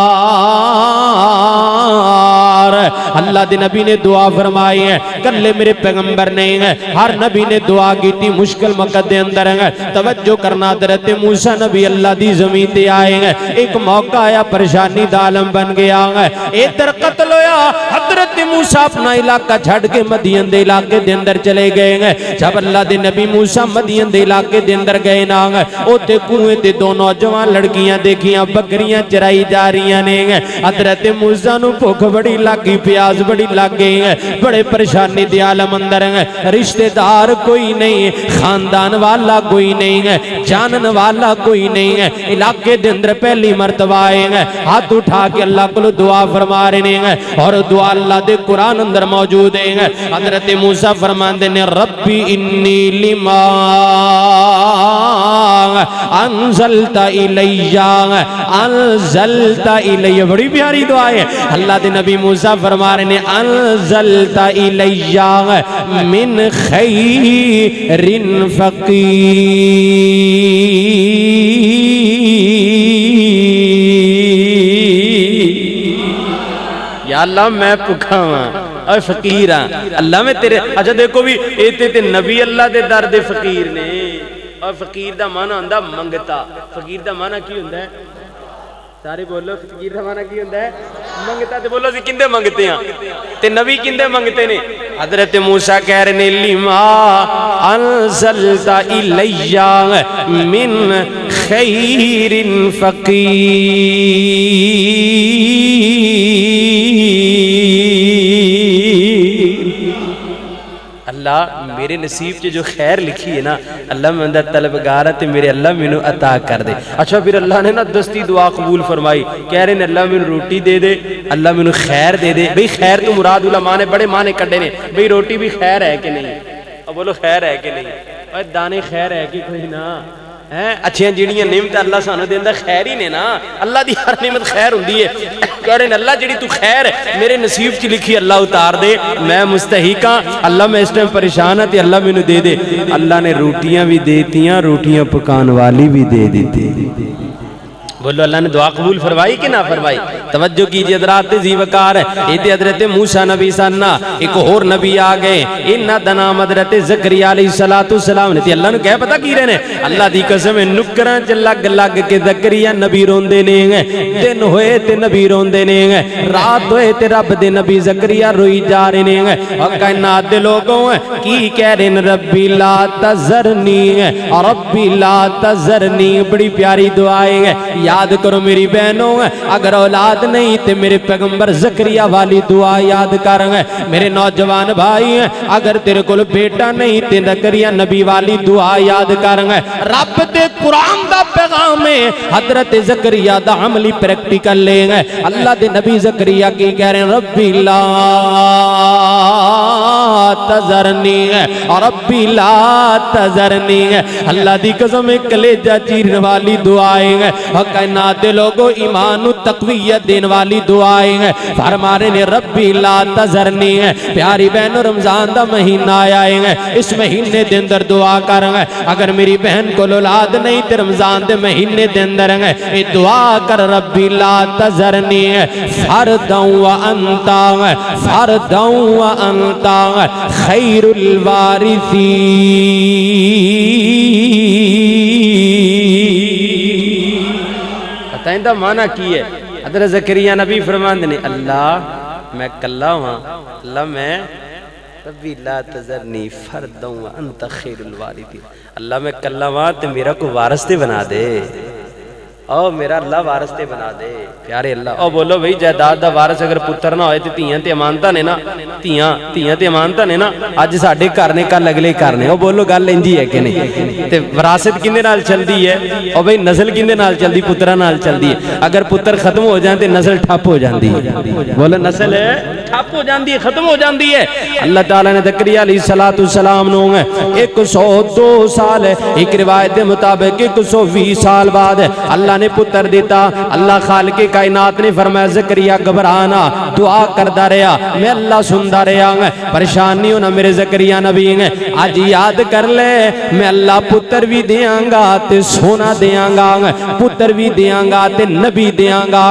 اللہ دے نبی نے دعا فرمائی ہے، کلے میرے پیغمبر نہیں ہے، ہر نبی نے دعا کی تھی مشکل وقت دے اندر ہے۔ توجہ کرنا، حضرت موسیٰ نبی اللہ دی زمین تے آئے ہیں، ایک موقع آیا پریشانی دا عالم بن گیا ہے، ادھر قتل ہویا، حضرت موسیٰ اپنا علاقہ چھڑ کے مدین دے علاقے دے اندر چلے گئے ہیں۔ جب اللہ دے نبی موسیٰ مدین دے علاقے دے اندر گئے نا ہے، اوتے کنویں تے دو نوجوان لڑکیاں دیکھیاں بکریاں چرائی جا رہی ہیں۔ حضرت موسیٰ نو بھوک بڑی لگی، پیاس بڑی لگ گئی ہے، بڑے پریشانی دے عالم اندر ہیں، رشتہ دار کوئی نہیں، خاندان والا کوئی نہیں ہے، جانن والا کوئی نہیں ہے، علاقے دے اندر پہلی مرتبہ آئے ہیں، ہاتھ اٹھا کے اللہ کو دعا فرما رہے ہیں، اور دعا اللہ دے قرآن اندر موجود ہے۔ حضرت موسیٰ فرماندے نے ربی انی لما انزلت الی، بڑی پیاری دعا ہے۔ اللہ دے نبی موسیٰ فرما رہے ہیں انزلت الی من خیر فقیر۔ یا اللہ میں پکھا ہوں اور فقیر ہاں، اللہ میں تیرے، اچھا دیکھو بھی ایتے تے نبی اللہ دے در دے فقیر نے، اور فقیر دا معنی ہوندہ منگتا، فقیر دا معنی کی ہوندہ ہے؟ سارے بولو فقیر دا معنی کی ہوندہ ہے؟ منگتا، تے بولو سی کندے منگتے ہیں، تے نبی کندے منگتے نے؟ حضرت موسیٰ کہہ رہے نے لما انزلت الی من خیر فقیر۔ اللہ میرے نصیب جو خیر لکھی ہے نا، اللہ میں اندر طلبگار ہے، میرے اللہ میں عطا کر دے۔ اچھا پھر اللہ نے نا دستی دعا قبول فرمائی، کہہ رہے ہیں اللہ میں روٹی دے دے، اللہ میں خیر دے دے۔ بھئی خیر تو مراد علماء نے بڑے معنی کڈے نے، بھئی روٹی بھی خیر ہے کہ نہیں؟ اب بولو خیر ہے کہ نہیں؟ اور دانے خیر ہے کہ کوئی نہ؟ اچھے جڑیاں نعمت اللہ سانو دیندا خیر ہی نے نا، اللہ دی ہر نعمت خیر ہوندی ہے۔ کہہ رہے ہیں اللہ جڑی تو خیر میرے نصیب چ لکھی اللہ اتار دے، میں مستحق ہاں، اللہ میں اس ٹائم پریشان ہاں تے اللہ مینوں دے دے۔ اللہ نے روٹیاں بھی دیتیاں، روٹیاں پکان والی بھی دے دیتی۔ بولو اللہ نے دعا قبول فرمائی کہ نہ فرمائی؟ توجہ کیجئے حضرات ذی وقار ہے، ایتے حضرت موسیٰ نبی سننا ایک اور نبی آگئے، انہا دنام حضرت زکریا علیہ السلام نے، اللہ نے کہہ پتا کی رہنے؟ اللہ دی قسم نکران چ لگ لگ کے زکریا نبی روندے نے ہیں، دن ہوئے تے نبی روندے نے ہیں، رات ہوئے تے رب دے نبی زکریا روئی جا رہے ہیں، اور کائنات دے لوگوں ہیں کی کہہ رہے ہیں ربی لا تذرنی، ربی لا تذرنی، بڑی پیاری دعائیں ہیں۔ یاد کرو میری بہنوں، اگر اولاد نہیں تے میرے پیغمبر زکریا والی دعا یاد کریں۔ میرے نوجوان بھائی ہیں، اگر تیرے کول بیٹا نہیں تے زکریا نبی والی دعا یاد کریں۔ رب دے قرآن دا پیغام ہے، حضرت زکریا دا عملی پریکٹیکل لیں گے۔ اللہ دے نبی زکریا کی کہہ رہے ہیں ربی لا تذرنی، ربی لا تذرنی، اللہ دی قسم کلیجہ چیرن والی دعائیں ہیں، کائنات دے لوگوں ایمان و تقویت دین والی دعائیں ہیں۔ فرما رہے ہیں ربی لا تذرنی، پیاری بہن رمضان دا مہینہ آیا ہے، اس مہینے دے اندر دعا کریں، اگر میری بہن کو اولاد نہیں تے رمضان دے مہینے دے اندر ہے دعا کر ربی لا تذرنی فردا وانتا، فردا وانتا خیر الوارثین۔ بتائیں دا معنی کی ہے؟ حضرت زکریا نبی فرماندے نے اللہ میں کلا ہوں، اللہ میں ربی لا تذرنی فردا وانت خیر الوارثین، اللہ میں کلا ہوں تے میرا کو وارث تے بنا دے، او میرا اللہ وارث تے بنا دے۔ پیارے اللہ او بولو بھئی جائیداد دا وارث اگر پتر نہ ہوئے تے تیاں تے امانتاں نے نا، تیاں تے امانتاں نے نا، اج ساڈے گھر نے کل اگلے گھر نے، او بولو گل انجی ہے کہ نہیں؟ تے وراثت کیندے نال چلدی ہے؟ او بھئی نسل کیندے نال چلدی؟ پتراں نال چلدی ہے۔ اگر پتر ختم ہو جائیں تے نسل ٹھپ ہو جاندی ہے، بولو نسل ہے ٹھپ ہو جاندی ہے ختم ہو جاندی ہے اللہ تعالیٰ نے زکریا علیہ السلام نو 102 سال ایک روایت دے مطابق 120 سال بعد اللہ نے پتر دیتا اللہ خالق کائنات نے فرمایا زکریا گھبرانا دعا کردا رہیا میں اللہ سندا رہیا پریشان نہیں ہونا میرے زکریا نبی آج یاد کر لے میں اللہ پتر بھی دیاں گا تے سونا دیاں گا پتر بھی دیاں گا تے نبی دیاں گا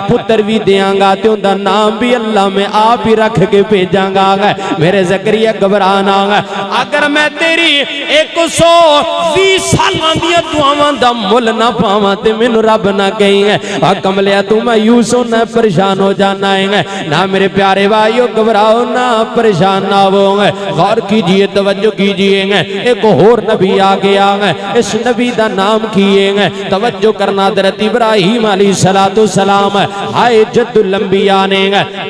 پتر بھی دیاں گا تے ان دا نام بھی اللہ میں آپ ہی رکھ کے بھیجاں گا میرے زکریا گھبرانا اگر میں تیری 120 سالاں دیا دعاواں دا مل نہ پاواں تے مینوں رب نہ کہیں کملیا تو مایوس ہونا پریشان ہو جانا ہے نہ میرے پیارے بھائیو گھبراؤ نہ پریشان نہ ہو غور کیجئے توجہ کیجئے ایک اور نبی آ گیا اس نبی دا نام کیے توجہ کرنا حضرت ابراہیم علیہ السلام ہائے جد الانبیاء نے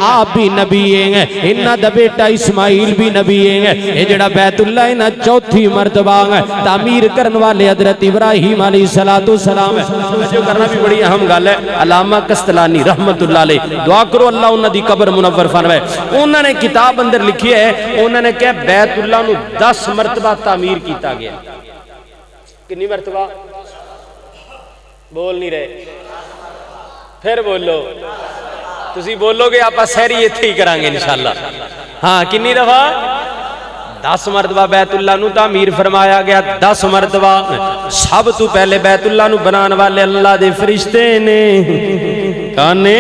آپ بھی نبی ہیں انہاں دا بیٹا اسماعیل بھی نبی ہیں یہ جڑا بیت اللہ انہاں چوتھی مرتبہ تعمیر کرن والے حضرت ابراہیم علیہ السلام توجہ کرنا بھی بڑی اہم گل ہے علامہ قسطلانی رحمت اللہ علیہ دعا کرو اللہ انہاں دی قبر منور فرمائے انہوں نے کتاب اندر لکھی ہے انہوں نے کہا بیت اللہ نو 10 مرتبہ تعمیر کیتا گیا کنی مرتبہ بول نہیں رہے پھر بولو تسی بولو گے آپ سہری ایتھے ہی کریں گے انشاءاللہ ہاں کنی دفعہ 10 مرتبہ بیت اللہ نو تعمیر فرمایا گیا 10 مرتبہ سب تو پہلے بیت اللہ نو بنان والے اللہ دے فرشتے نے کانے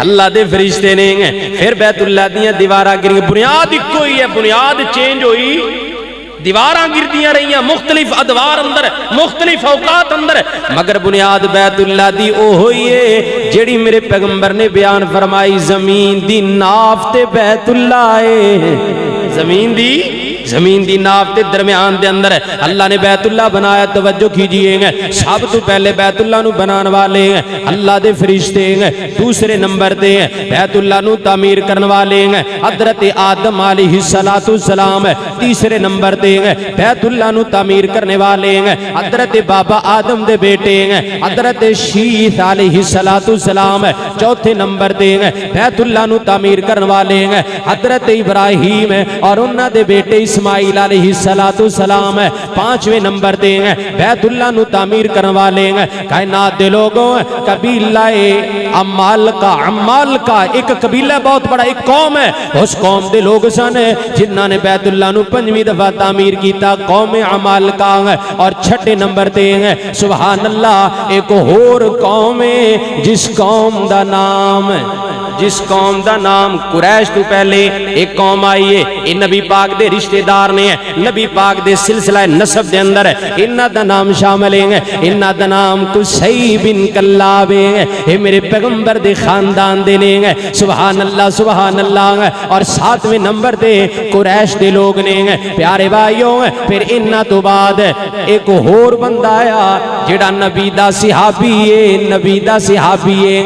اللہ دے فرشتے نے پھر بیت اللہ دیاں دیواراں گری بنیاد ایک ہوئی ہے بنیاد چینج ہوئی دیواراں گردیاں رہی ہیں مختلف ادوار اندر مختلف اوقات اندر مگر بنیاد بیت اللہ دی او ہوئی ہے جیڑی میرے پیغمبر نے بیان فرمائی زمین دی ناف تے بیت اللہ ہے زمین دی ناف تے درمیان دے اندر اللہ نے بیت اللہ بنایا توجہ کیجئے سب تو پہلے بیت اللہ نو بنان والے اللہ دے فرشتے دوسرے نمبر تے بیت اللہ نو تعمیر کرن والے حضرت آدم علیہ السلام تیسرے نمبر تے بیت اللہ نو تعمیر کرنے والے حضرت بابا آدم دے بیٹے حضرت شیث علیہ السلام چوتھے نمبر تے بیت اللہ نو تعمیر کرن والے حضرت ابراہیم اور انہاں دے بیٹے اسماعیل علیہ السلام پانچویں نمبر دے بیت اللہ نو تعمیر کرن والے کائنات دے لوگوں قبیلہ عمال کا ایک قبیلہ بہت بڑا ایک قوم ہے اس قوم دے لوگ سن جنہاں نے بیت اللہ نو 5ویں دفعہ تعمیر کیتا قوم عمال کا اور چھٹے نمبر دے سبحان اللہ ایک اور قوم جس قوم دا نام قریش تو پہلے ایک قوم آئی ہے یہ نبی پاک دے رشتہ دار نے نبی پاک دے سلسلہ نسب دے اندر انہاں دا نام شامل ہے انہاں دا نام قصی بن کلاب ہے یہ میرے پیغمبر دے خاندان دے نے سبحان اللہ اور 7ویں نمبر دے قریش دے لوگ نے پیارے بھائیوں پھر انہاں تو بعد ایک اور بندہ آیا جڑا نبی دا صحابی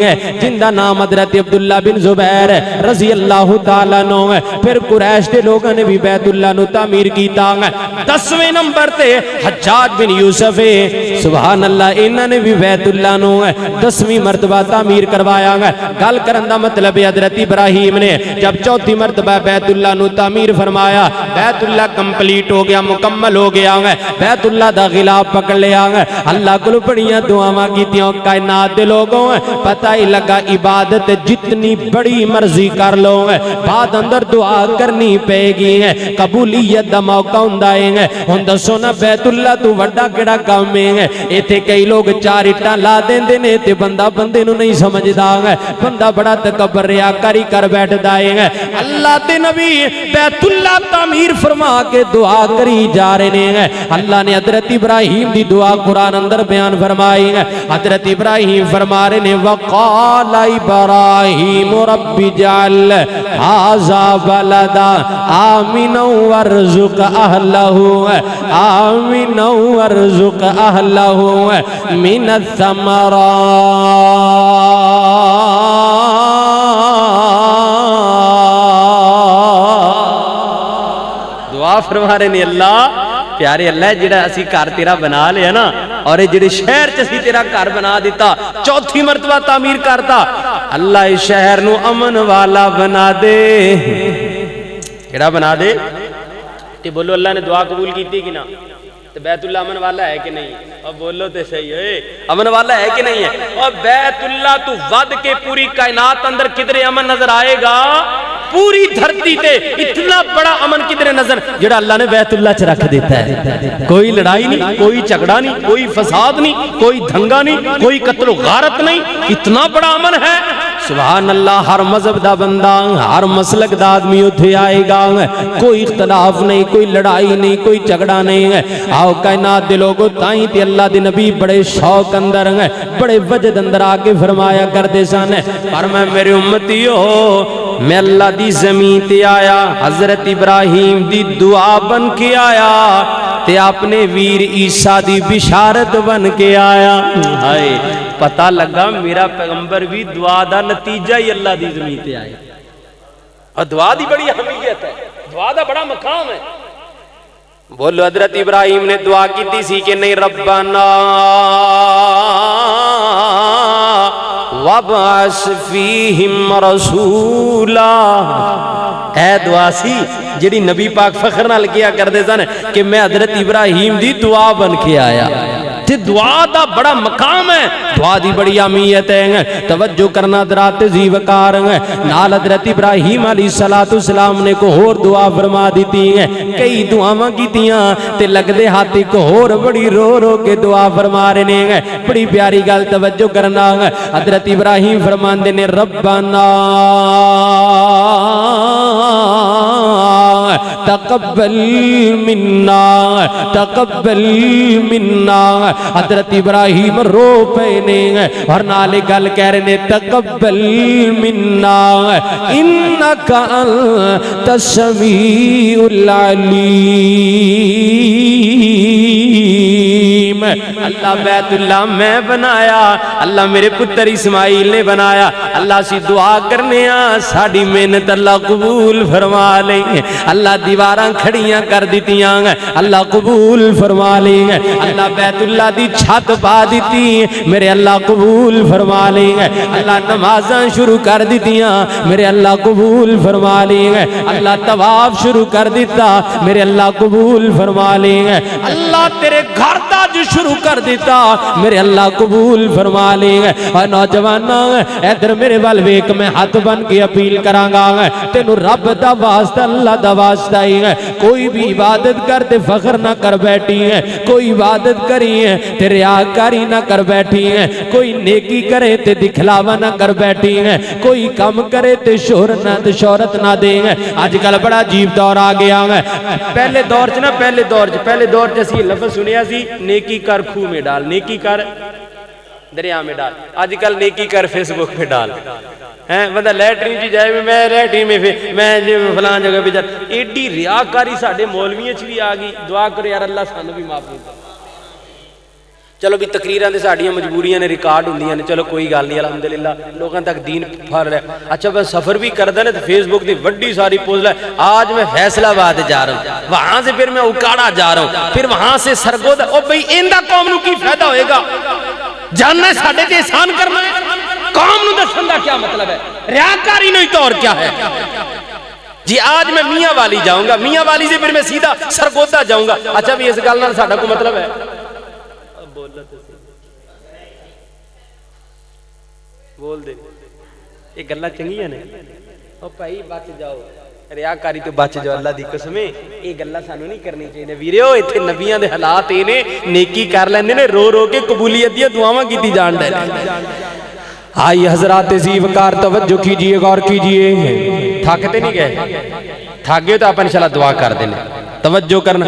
ہے جن دا نام حضرت عبداللہ بن زبیر رضی اللہ تعالیٰ نو پھر قریش دے لوگوں نے بھی بیت اللہ نو تعمیر کیتا 10ویں نمبر تے حجاج بن یوسف سبحان اللہ انہوں نے بھی بیت اللہ نو 10ویں مرتبہ تعمیر کروایا گل کرن دا مطلب حضرت ابراہیم نے جب 4تھی مرتبہ بیت اللہ نو تعمیر فرمایا بیت اللہ کمپلیٹ ہو گیا مکمل ہو گیا بیت اللہ دا غلاف پکڑ لیا اللہ کو بڑیاں دعاواں کیتیاں کائنات دے لوگوں پتہ ہی لگا عبادت جتنی بڑی مرضی کر لو بعد اندر دعا کرنی پے گی قبولیت دا موقع ہندائیں ہن دسو نا بیت اللہ تو وڈا کیڑا کام ہے ایتھے کئی لوگ 4 اٹاں لا دیندے نے تے بندہ بندے نو نہیں سمجھدا بندہ بڑا تکبر ریاکاری کر بیٹھدا ہے اللہ تے نبی بیت اللہ تعمیر فرما کے دعا کری جا رہے ہیں اللہ نے حضرت ابراہیم دی دعا قرآن اندر بیان فرمائی حضرت ابراہیم فرما رہے ہیں وقال ابراہیم رب جعل هذا بلدا آمنا وارزق اہلہ من الثمرات دعا فرما رہے ہیں اللہ پیارے اللہ جڑا اسی گھر تیرا بنا لیا نا اور جڑے شہر چ اسی تیرا گھر بنا دیتا چوتھی مرتبہ تعمیر کرتا اللہ اس شہر نو امن والا بنا دے کیڑا بنا دے تے بولو اللہ نے دعا قبول کیتی کہ نہ تے بیت اللہ امن والا ہے کہ نہیں اور بولو تے صحیح ہوئے امن والا ہے کہ نہیں ہے اور بیت اللہ تو ود کے پوری کائنات اندر کدھر امن نظر آئے گا پوری دھرتی تے اتنا بڑا امن کدھر نظر جڑا اللہ نے بیت اللہ چ رکھ دیتا ہے کوئی لڑائی نہیں کوئی جھگڑا نہیں کوئی فساد نہیں کوئی دھنگا نہیں کوئی قتل و غارت نہیں اتنا بڑا امن ہے سبحان اللہ ہر مذہب دا بندہ ہر مسلک دا آدمی اتھے آئے گا کوئی اختلاف نہیں کوئی لڑائی نہیں کوئی جھگڑا نہیں ہے آؤ کائنات دے لوگوں تائیں تے اللہ دے نبی بڑے شوق اندر ہیں بڑے وجد اندر آگے فرمایا کرتے سن فرمایا میرے امتی ہو میں اللہ دی زمین تے آیا حضرت ابراہیم دی دعا بن کے آیا تے اپنے ویر عیسیٰ دی بشارت بن کے آیا ہائے پتہ لگا میرا پیغمبر بھی دعا دا نتیجہ ہی اللہ دی زمین تے آیا اور دعا دی بڑی اہمیت ہے دعا دا بڑا مقام ہے بولو حضرت ابراہیم نے دعا کی تھی سی کہ نہیں ربنا وابعث فیہم رسولا اے دعا سی جڑی نبی پاک فخر نال کیا کردے سن کہ میں حضرت ابراہیم دی دعا بن کے آیا تے دعا دا بڑا مقام ہے دعا دی بڑی اہمیت ہے توجہ کرنا درات زی وقار ہے نال حضرت ابراہیم علیہ السلام نے کو اور دعا فرما دیتی ہے کئی دعاواں کیتیاں تے لگ دے ہاتھ کو اور بڑی رو رو کے دعا فرما رہے ہیں بڑی پیاری گل توجہ کرنا ہے حضرت ابراہیم فرماندے نے ربنا تقبل منا حضرت ابراہیم رو پینے اور نالے گل کہہ رہے نے تقبل منا انکا انت السمیع العلیم اللہ بیت اللہ میں بنایا اللہ میرے پتر اسماعیل نے بنایا اللہ سی دعا کرنے ساڑی محنت اللہ قبول فرما لیں اللہ دیواراں کھڑیاں کر دیتیاں اللہ قبول فرما لیں اللہ بیت اللہ دی چھت پا دیتی میرے اللہ قبول فرما لیں اللہ نمازاں شروع کر دیتیاں میرے اللہ قبول فرما لیں اللہ طواف شروع کر دیتا میرے اللہ قبول فرما لیں اللہ تیرے گھر دا جو شروع کر دیتا میرے اللہ قبول فرما لیں اور نوجواناں ادھر میرے وال ویک میں ہاتھ بن کے اپیل کرانگا تینو رب دا واسطہ اللہ دا واسطہ ہی ہے کوئی بھی عبادت کرتے فخر نہ کر بیٹھی ہے کوئی عبادت کری ہے تے ریاکاری نہ کر بیٹھی ہے کوئی نیکی کرے تے دکھلاوا نہ کر بیٹھی ہے کوئی کم کرے تے شہرت نہ دے آج کل بڑا عجیب دور آ گیا ہے پہلے دور چ نا پہلے دور چ اسی لفظ سنیا سی نیکی کر خو میں ڈال نیکی کر دریا میں ڈال آج کل نیکی کر فیس بک پہ ڈال بندہ لیٹرین چی جائے میں لیٹرین میں فلان جگہ پہ جائے ایڈی ریاکاری ساڑھے مولویاں چی بھی آگئی دعا کرو یار اللہ سانو بھی معاف نہیں کرتا چلو بھی تقریران دے ساڑھیاں مجبوریاں نے ریکارڈ ہوں دیاں نے چلو کوئی گال نہیں الحمدللہ لوگاں تک دین پھر رہا ہے اچھا میں سفر بھی کر دینے تو فیس بک دی وڈی ساری پوز لائے آج میں فیصلہ آباد جا رہا ہوں وہاں سے پھر میں اکاڑا جا رہا ہوں پھر وہاں سے سرگودا او بھئی اندہ قوم نو کی فائدہ ہوئے گا جاننا ہے ساڑھے تے احسان کرنا ہے قوم نو دسن دا کیا مطلب ہے ریاکاری نہیں تو اور کیا ہے جی آج میں میاں والی جاؤں گا میاں والی سے پھر میں سیدھا سرگودا جاؤں گا اچھا بھی اس گالنا ساڑھا کو مطلب ہے بول دے یہ گلہ چنگی ہے نہیں او پائی بچ جاؤ ریاکاری تو بچ جاؤ اللہ دی قسمیں یہ گلہ سانو نہیں کرنی چاہیے ویریو اتھے نبیان دے حالات اینے نیکی کر لیندے نے رو رو کے قبولیت دیا دعاواں کی دی جان دے آئی حضرات زیوکار توجہ کیجئے غور کیجئے تھاکتے نہیں گئے تھاک گئے تو آپ انشاءاللہ دعا کر دینے توجہ کرنا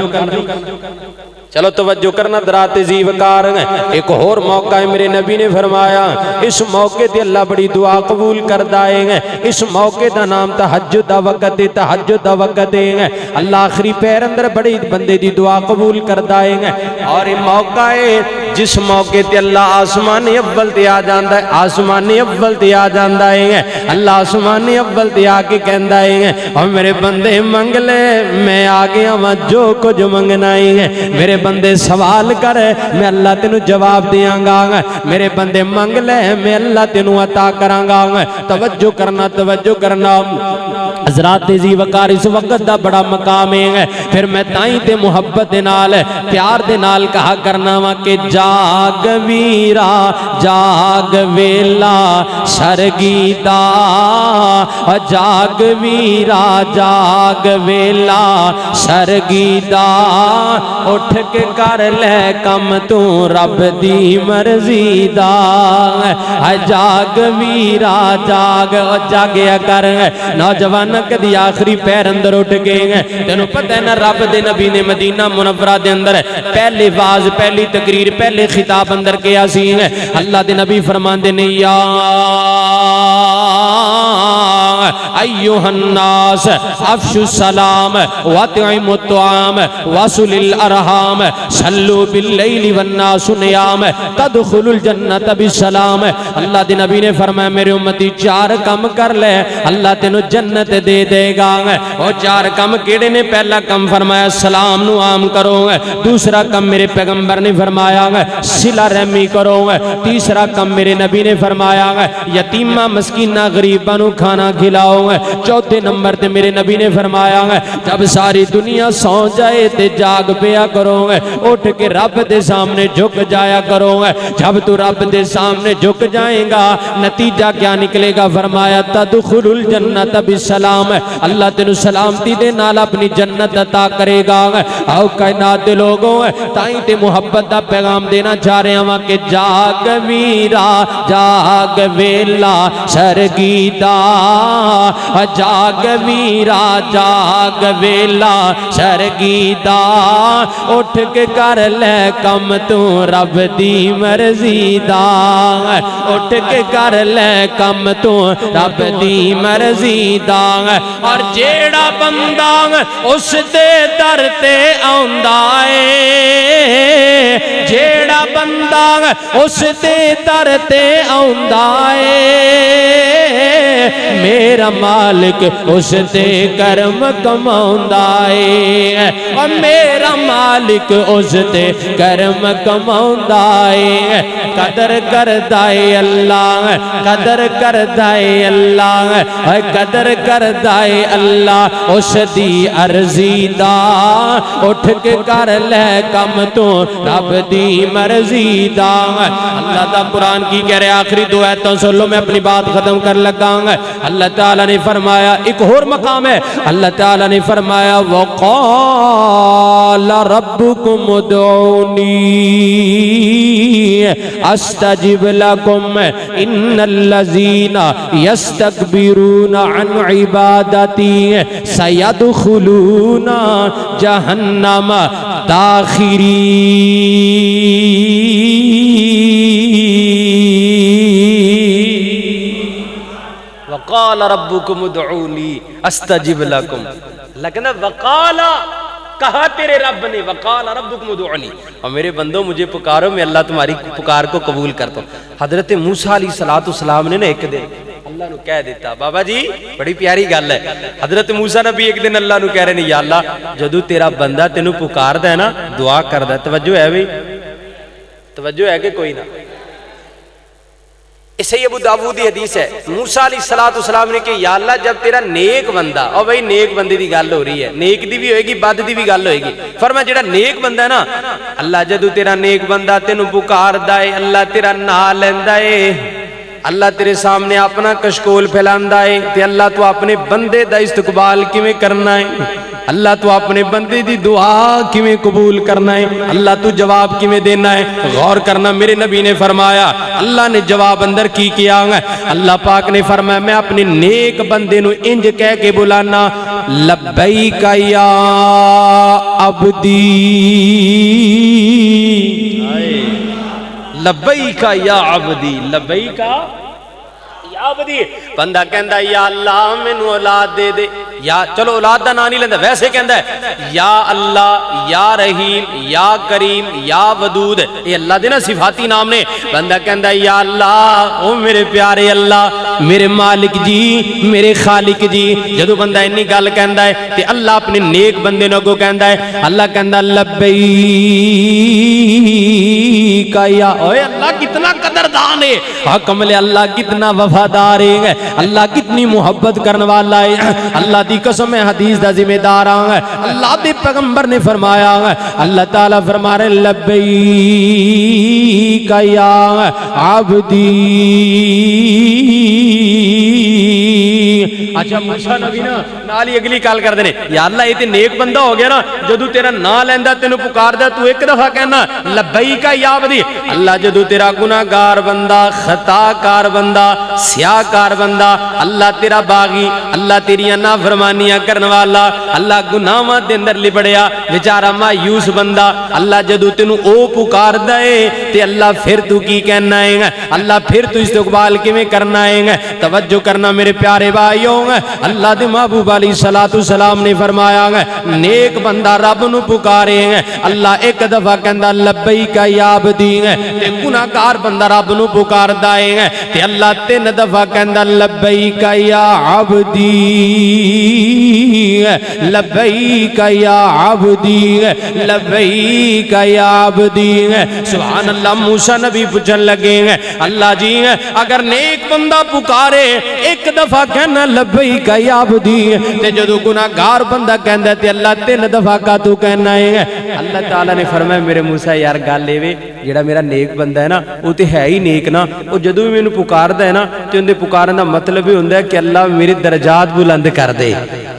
چلو توجہ کرنا درات زیوکار ایک اور موقع ہے میرے نبی نے فرمایا اس موقع تے اللہ بڑی دعا قبول کر دائیں گے اس موقع دا نام تہجد دا وقت ہے اللہ آخری پیر اندر بڑی بندے دی دعا قبول کر دائیں گے اور یہ موقع ہے جس موقع تے اللہ آسمان اول تے آ جاندا ہے، آسمان اول تے آ جاندا ہے، اللہ آسمان اول تے آ کے کہندا ہے اور میرے بندے منگ لے میں آ گیا ہاں جو کچھ منگنا ہے، میرے بندے سوال کر میں اللہ تینوں جواب دیاں گا، میرے بندے منگ لے میں اللہ تینوں عطا کراں گا۔ توجہ کرنا توجہ کرنا، حضرات ذی وقار اس وقت دا بڑا مقام ہے، پھر میں تائیں تے محبت دے نال پیار دے نال کہا کرنا وا کہ جاگ ویرا جاگ ویلا سرگیدا، جاگ ویرا جاگ ویلا سرگیدا، اٹھ کے کر لے کم تو رب دی مرضی دا، جاگ ویرا جاگ جاگیا کر، نوجوان کدی آخری پیر اندر اٹھ گئے، تینوں پتہ ہے نا رب دے نبی نے مدینہ منورہ دے اندر پہلے واز پہلی تقریر پہلے خطاب اندر کیا سی، اللہ دے نبی فرماندے نے یا ایوہ الناس افشوا السلام واطعموا الطعام وصلوا الارحام صلوا باللیل والناس نیام تدخلوا الجنت بالسلام۔ اللہ دے نبی نے فرمایا میرے امتی چار کم کر لے اللہ تینوں جنت دے دے گا، اور چار کم کیڑے نے؟ پہلا کم فرمایا سلام نو عام کرو، دوسرا کم میرے پیغمبر نے فرمایا صلہ رحمی کرو، تیسرا کم میرے نبی نے فرمایا یتیمہ مسکینہ غریبہ نو کھانا کھلاؤ، چوتھے نمبر تے میرے نبی نے فرمایا جب ساری دنیا سو جائے تے جاگ پیا کرو، اٹھ کے رب دے سامنے جھک جایا کرو، جب تو رب دے سامنے جھک جائیں گا نتیجہ کیا نکلے گا؟ فرمایا تدخل الجنت بالسلام، اللہ تینوں سلامتی دے نال اپنی جنت عطا کرے گا۔ آؤ کائنات دے لوگوں تائیں تے محبت دا پیغام دینا چاہ رہے ہاں کہ جاگ ویرا جاگ ویلا سرگیدا، جاگ ویرا جاگ ویلا سرگیدا، اٹھ کے کر لے کم تو رب دی مرضی دا، اٹھ کے کر لے کم تو رب دی مرضی دا، اور جیڑا بندہ اس دے در تے آندا اے، جیڑا بندہ اس دے در تے آندا اے، میرا مالک اس تے کرم کماؤندا اے، اور میرا مالک اس تے کرم کماؤندا اے، قدر کردا اے اللہ، قدر کردا اے اللہ، قدر کردا اے اللہ اس دی عرضی دا، اٹھ کے کر لے کم تو رب دی مرضی دا۔ اللہ دا قرآن کی کہہ رہے آخری دو آیتوں سن لو میں اپنی بات ختم کر لگا ہوں۔ اللہ تعالیٰ نے فرمایا ایک اور مقام ہے، اللہ تعالیٰ نے فرمایا وَقَالَ رَبُّكُمُ ادْعُونِي استجب لكم ان الذين يستكبرون عن عبادتي سيدخلون جهنم داخرين۔ وقال ربكم ادعوني استجب لكم، لیکن وقال کہا تیرے رب نے وقال ربکم ادعونی، اور میرے بندوں مجھے پکارو میں اللہ تمہاری پکار کو قبول کرتا ہوں۔ حضرت موسیٰ علیہ السلام نے ایک دن اللہ نو کہہ دیتا، بابا جی بڑی پیاری گل ہے، حضرت موسیٰ نبی ایک دن اللہ نو کہہ رہے ہیں یا اللہ جدو تیرا بندہ تینوں پکار دا ہے نا دعا کر دا ہے، توجہ ہے بھئی، توجہ ہے کہ کوئی نہ؟ اس سے ابو داؤد حدیث ہے، موسیٰ علیہ السلام نے کہ یا اللہ جب تیرا نیک بندہ، اور بھئی نیک بندے دی گل ہو رہی ہے، نیک دی بھی ہوئے گی بد دی بھی گل ہوئے گی، فرمایا جڑا نیک بندہ ہے نا اللہ جدو تیرا نیک بندہ تینوں پکار دائے، اللہ تیرا نام لیندا ہے، اللہ تیرے سامنے اپنا کشکول پھیلاندا ہے، تے اللہ تو اپنے بندے دا استقبال کیویں کرنا ہے، اللہ تو اپنے بندے دی دعا کیویں قبول کرنا ہے، اللہ تو جواب کیویں دینا ہے۔ غور کرنا میرے نبی نے فرمایا اللہ نے جواب اندر کی کیا ہے، اللہ پاک نے فرمایا میں اپنے نیک بندے نو انج کہہ کے بلانا لبیک یا عبدی، لبیک یا عبدی، لبیک یا عبدی، بندہ کہندا یا اللہ مینوں اولاد دے دے، یا چلو اولاد دا نام نہیں لیندہ ویسے کہندہ ہے یا اللہ یا رحیم یا کریم یا ودود، یہ اللہ دینا صفاتی نام نے. بندہ کہندہ ہے یا اللہ او میرے پیارے اللہ میرے مالک جی میرے خالق جی. جدو بندہ انی گل کہندہ ہے تے اللہ اپنے نیک بندے نگو کہندہ ہے. اللہ کہندہ لبیک یا اوے اللہ کتنا قدردان ہے، کمل اللہ کتنا وفادار ہے، اللہ کتنی محبت کرنے والا ہے. اللہ دی قسم ہے حدیث دا ذمہ دار ہے. اللہ دے پیغمبر نے فرمایا ہے، اللہ تعالیٰ فرما رہے لبیک یا عبدی. اچھا موسیٰ نبی نا نالی اگلی کال کر دینے یا اللہ یہ تے نیک بندہ ہو گیا نا جدو تیرا نا لیندہ تینو پکار دے تو ایک دفعہ کہنا لبیک یا عبدی. اللہ جدو تیرا گناہگار بندہ خطا کار بندہ سیاہ کار بندہ اللہ تیرا باغی اللہ تیری نافرمانیاں کرنے والا اللہ گناہاں دے اندر لبڑیا بیچارہ مایوس بندہ اللہ جدو تینو او پکار دے تے اللہ پھر تو کی کہنا ہے اللہ پھر تو استقبال کی میں کرنا ہے. توجہ کرنا میرے پیارے بھائیوں اللہ دے محبوب علیہ السلام نے فرمایا نیک بندہ رب نو پکارے اللہ ایک دفعہ کہندا لبیک یا عبدی تے گناہگار بندہ رب نو پکاردا ہے تے اللہ تین دفعہ کہندا لبیک یا عبدی لبیک یا عبدی لبیک یا عبدی. سبحان اللہ. موسیٰ نبی پوچھن لگے اللہ جی اگر نیک بندہ پکارے ایک دفعہ کہنا لبیک یا عبدی تے جدو گناہگار بندہ کہندا تے اللہ تین دفعہ کا تو کہنا ہے. اللہ تعالیٰ نے فرمایا میرے موسیٰ یار گل لے وے جڑا میرا نیک بندہ ہے نا وہ تے ہے ہی نیک نا وہ جدو بھی مینوں پکاردا ہے نا تے اندے پکارن دا مطلب ہی ہوندا ہے کہ اللہ میرے درجات بلند کر دے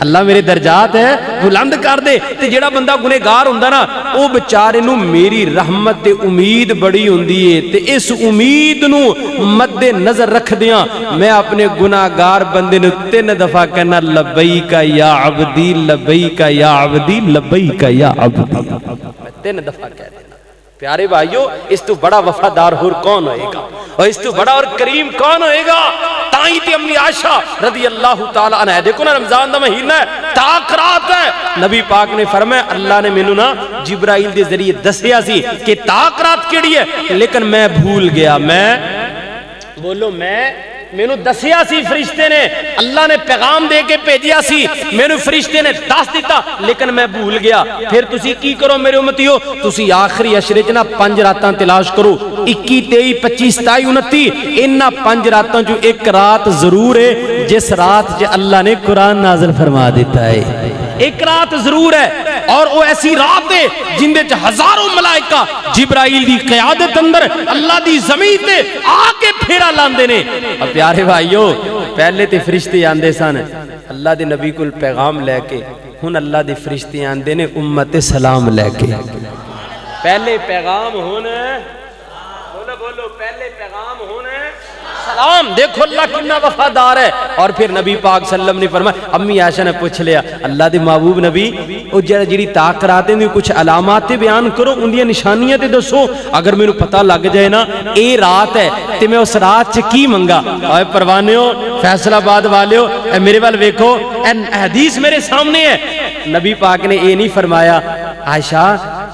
اللہ میرے درجات ہے بلند کر دے. تے جڑا بندہ گنہگار ہوندا نا او بیچارے نو میری رحمت تے امید بڑی ہوندی ہے تے اس امید نو مد نظر رکھ دیاں میں اپنے گناہگار بندے نو تین دفعہ کہنا لبیک یا عبدی لبیک یا عبدی لبیک یا عبدی تین دفعہ کہہ دینا. پیارے بھائیو اس تو بڑا وفادار ہور کون ہوئے گا اور اس تو بڑا اور کریم کون ہوئے گا. تائیں تے امی عائشہ رضی اللہ تعالیٰ عنہ دیکھو نا رمضان دا مہینہ ہے تاکرات ہے نبی پاک نے فرمایا اللہ نے مینوں نا جبرائیل دے ذریعے دسیا سی کہ تاکرات کیڑی ہے لیکن میں بھول گیا. میں بولو مینوں دسیا سی فرشتے نے اللہ نے پیغام دے کے بھیجیا سی مینوں فرشتے نے دس دیتا لیکن میں بھول گیا. پھر تسی کی کرو میرے امتیو تسی آخری عشرے چ نا 5 راتاں تلاش کرو 21 23 25 27 29 انہاں 5 راتاں چوں ایک رات ضرور ہے جس رات چ اللہ نے قرآن نازل فرما دیتا ہے. ایک رات ضرور ہے اور وہ ایسی رات ہے جن دے ہزاروں ملائکہ جبرائیل دی قیادت اندر اللہ دی زمین تے آکے پھیرا لاندے نے. اور پیارے بھائیو پہلے تے فرشتے آندے سن اللہ دے نبی کو پیغام لے کے ہن اللہ دے فرشتے آندے نے امت سلام لے کے. پہلے پیغام ہونا بولو پہلے پیغام ہونا سلام. دیکھو اللہ کتنا وفادار ہے. اور پھر نبی پاک صلی اللہ علیہ وسلم نے فرمایا امی عائشہ نے پوچھ لیا اللہ دے محبوب نبی او جڑی تاکراتیں دی کچھ علامات بیان کرو ان دی نشانیاں تے دسو اگر مینوں پتہ لگ جائے نا اے رات ہے تے میں اس رات چ کی منگا. اے پروانیو فیصل آباد والیو اے میرے وال ویکھو اے حدیث میرے سامنے ہے. نبی پاک نے اے نہیں فرمایا عائشہ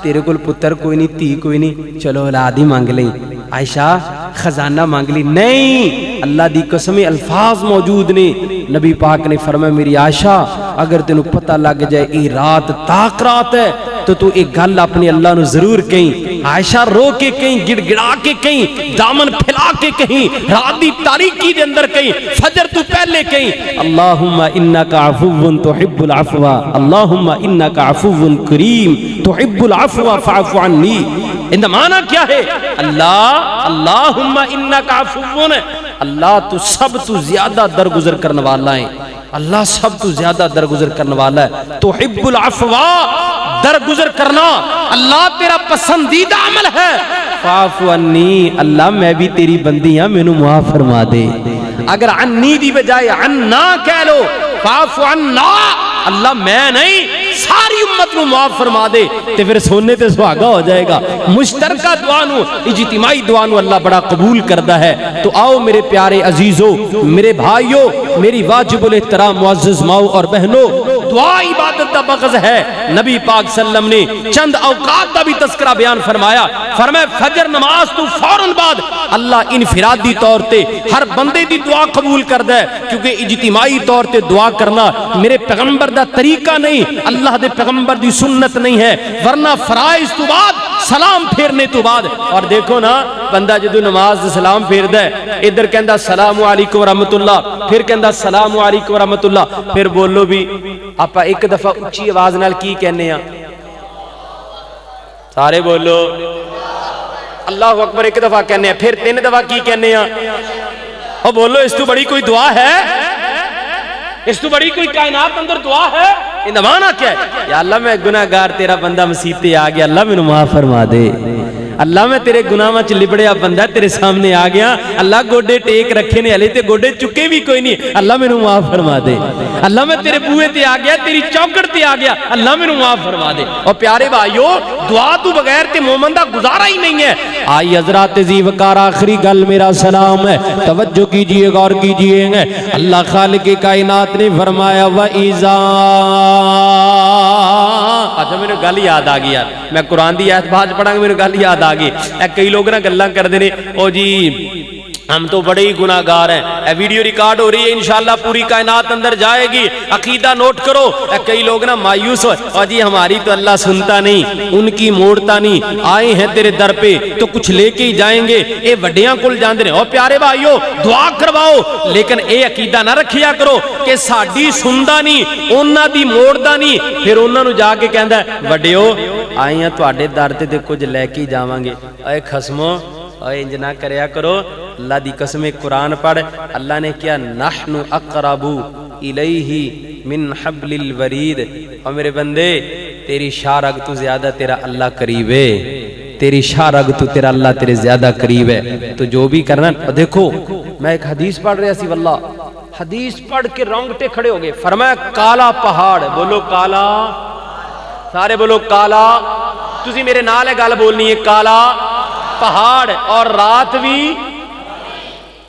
تیرے کول پتر کوئی نہیں تھی کوئی نہیں چلو اولاد ہی مانگ لیں عائشہ خزانہ مانگ لی. نہیں اللہ دی قسم الفاظ موجود نے. نبی پاک نے فرمایا میری عائشہ اگر تینوں پتہ لگ جائے یہ رات تاک رات ہے تو ایک گل اپنے اللہ نو ضرور کہیں. عائشہ رو کے کہیں گڑ گڑا کے کہیں دامن پھیلا کے کہیں رات دی تاریکی دے اندر کہیں فجر تو پہلے کہیں اللہم انکا عفو تحب العفو اللہم انکا عفو کریم تحب العفو فاعف عنی. ان معنی کیا ہے اللہم انکا عفو اللہ تو سب تو زیادہ درگزر کرنے والا ہے. اللہ سب تو زیادہ درگزر کرنے والا ہے. تحب العفو درگزر کرنا اللہ تیرا پسندیدہ عمل ہے. فاعف عنی اللہ میں بھی تیری بندی ہاں مینوں معاف فرما دے. اگر عنی دی بجائے عنا کہہ لو فاعف عنا اللہ میں نہیں ساری امت نو معاف فرما دے تے پھر سونے تے سہاگا ہو جائے گا. مشترکہ دعا نو اجتماعی دعا نو اللہ بڑا قبول کردا ہے. تو آؤ میرے پیارے عزیزو میرے بھائیو میری واجب الاحترام معزز ماؤ اور بہنوں، دعا عبادت دا بغض ہے۔ نبی پاک صلی اللہ علیہ وسلم نے چند اوقات دا بھی تذکرہ بیان فرمایا، فرمایا فجر نماز تو فوراً بعد اللہ انفرادی طور تے ہر بندے دی دعا قبول کردا ہے، کیونکہ اجتماعی طور تے دعا کرنا میرے پیغمبر دا طریقہ نہیں، اللہ دے پیغمبر دی سنت نہیں ہے، ورنہ فرائض تو بعد سلام پھیرنے تو بعد۔ اور دیکھو نا، بندہ جدو نماز دے سلام پھیردا ہے، ادھر کہندا السلام علیکم ورحمۃ اللہ، پھر کہندا السلام علیکم ورحمۃ اللہ، پھر بولو بھی آپا ایک دفعہ اچھی آواز نال کی کہنے ہیں؟ سارے بولو اللہ اکبر ایک دفعہ کہنے ہیں، پھر 3 دفعہ کی کہنے ہیں؟ اور بولو اس تو بڑی کوئی دعا ہے؟ اس تو بڑی کوئی کائنات اندر دعا ہے؟ ان معنی کیا ہے؟ یا اللہ میں گناہگار تیرا بندہ مسیح تے آ گیا، اللہ میں معاف فرما دے، اللہ میں تیرے گناہ وچ لبڑیا بندہ تیرے سامنے آ گیا، اللہ گوڈے ٹیک رکھے نے ہلے تے گوڈے چکے بھی کوئی نہیں، اللہ میں معاف فرما دے، اللہ میں تیرے بوئے تے آ گیا، تیری چوکڑ تے آ گیا، اللہ میں معاف فرما دے۔ اور پیارے بھائیو، دعا تو بغیر تے مومن دا گزارا ہی نہیں ہے۔ آئی حضرات ذی وقار آخری گل میرا سلام ہے، توجہ کیجئے، غور کیجئے، اللہ خالق کائنات نے فرمایا وَإِذَا، اچھا میرے گل یاد آ گیا، میں قرآن دی آیت بعد پڑھاں گا، میرے گل یاد آ گئی۔ کئی لوگ نہ گلاں کر دینے، او جی ہم تو بڑے ہی گناہگار ہیں، ویڈیو ریکارڈ ہو رہی ہے، انشاءاللہ پوری کائنات اندر جائے گی، عقیدہ نوٹ کرو۔ کئی لوگ نا مایوس ہو، اور جی ہماری تو اللہ سنتا نہیں، ان کی موڑتا نہیں، آئے ہیں تیرے در پہ تو کچھ لے کے ہی جائیں گے، اے وڈیاں کل جاندے نے۔ اور پیارے بھائیو، دعا کرواؤ، لیکن اے عقیدہ نہ رکھیا کرو کہ ساڈی سندا نہیں، انہاں دی موڑدا نہیں، پھر انہاں نو جا کے کہندا ہے وڈیو آئے ہیں تواڈے در تے کچھ لے کے جاواں گے۔ اے خصمو، اے انج نہ کریا کرو، اللہ دی قسم قرآن پڑھ، اللہ نے کیا نحن اقرب الیہ من حبل الورید۔ اور میرے بندے، تیری شاہ رگ تو زیادہ تیرا اللہ قریب ہے، تیری شاہ رگ تو تیرا اللہ تیرے زیادہ قریب ہے، تو جو بھی کرنا۔ دیکھو میں ایک حدیث پڑھ رہا سی، واللہ حدیث پڑھ کے رونگٹے کھڑے ہو گئے، فرمایا کالا پہاڑ، بولو کالا، سارے بولو کالا، تسی میرے نال ہے گل بولنی ہے، کالا پہاڑ اور رات بھی،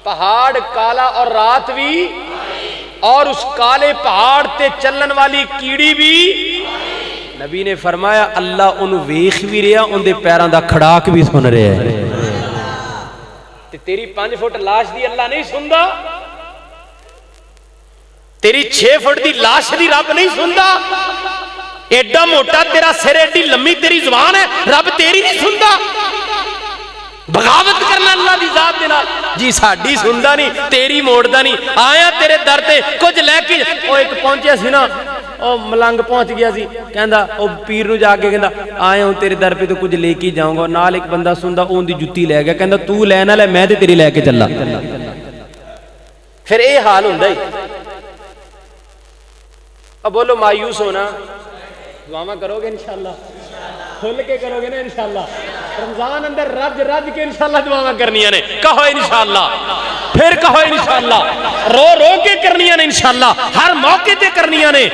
پہاڑ کالا اور رات بھی، اور اس کالے پہاڑ تے چلن والی کیڑی بھی۔ نبی نے فرمایا اللہ ان ویخ بھی رہا، ان دے پیران دا کھڑاک بھی سن رہے ہیں۔ تیری 5 فٹ لاش دی اللہ نہیں سندا؟ تیری 6 فٹ دی لاش دی رب نہیں سندا؟ ایڈا موٹا تیرا سر، ایڈی لمبی تیری زبان ہے، رب تیری نہیں سندا؟ بغاوت کرنا اللہ دی ذات دے نال، جی ساڈی سندا نہیں، تیری موڑدا نہیں، آیا تیرے در تے کچھ لے کے۔ او ایک پہنچیا سی نا، او ملنگ پہنچ گیا سی، کہندا او پیر نو جا کے کہندا آیا ہوں تیرے در پہ تو کچھ لے کے جاؤں گا، نال ایک بندہ سندا اون دی جُتی لے گیا، کہندا تو لے نہ لے، میں تے تیری لے کے چلا۔ پھر اے حال ہوندا ہی۔ اب بولو مایوس ہونا، دعاواں کرو گے انشاءاللہ، کھل کے کرو گے نا انشاءاللہ، رمضان اندر رج رج کے انشاءاللہ دعاواں کرنیاں نے، کہو انشاءاللہ، پھر کہو انشاءاللہ، رو رو کے کرنیاں نے انشاءاللہ، ہر موقع تے کرنیاں نے۔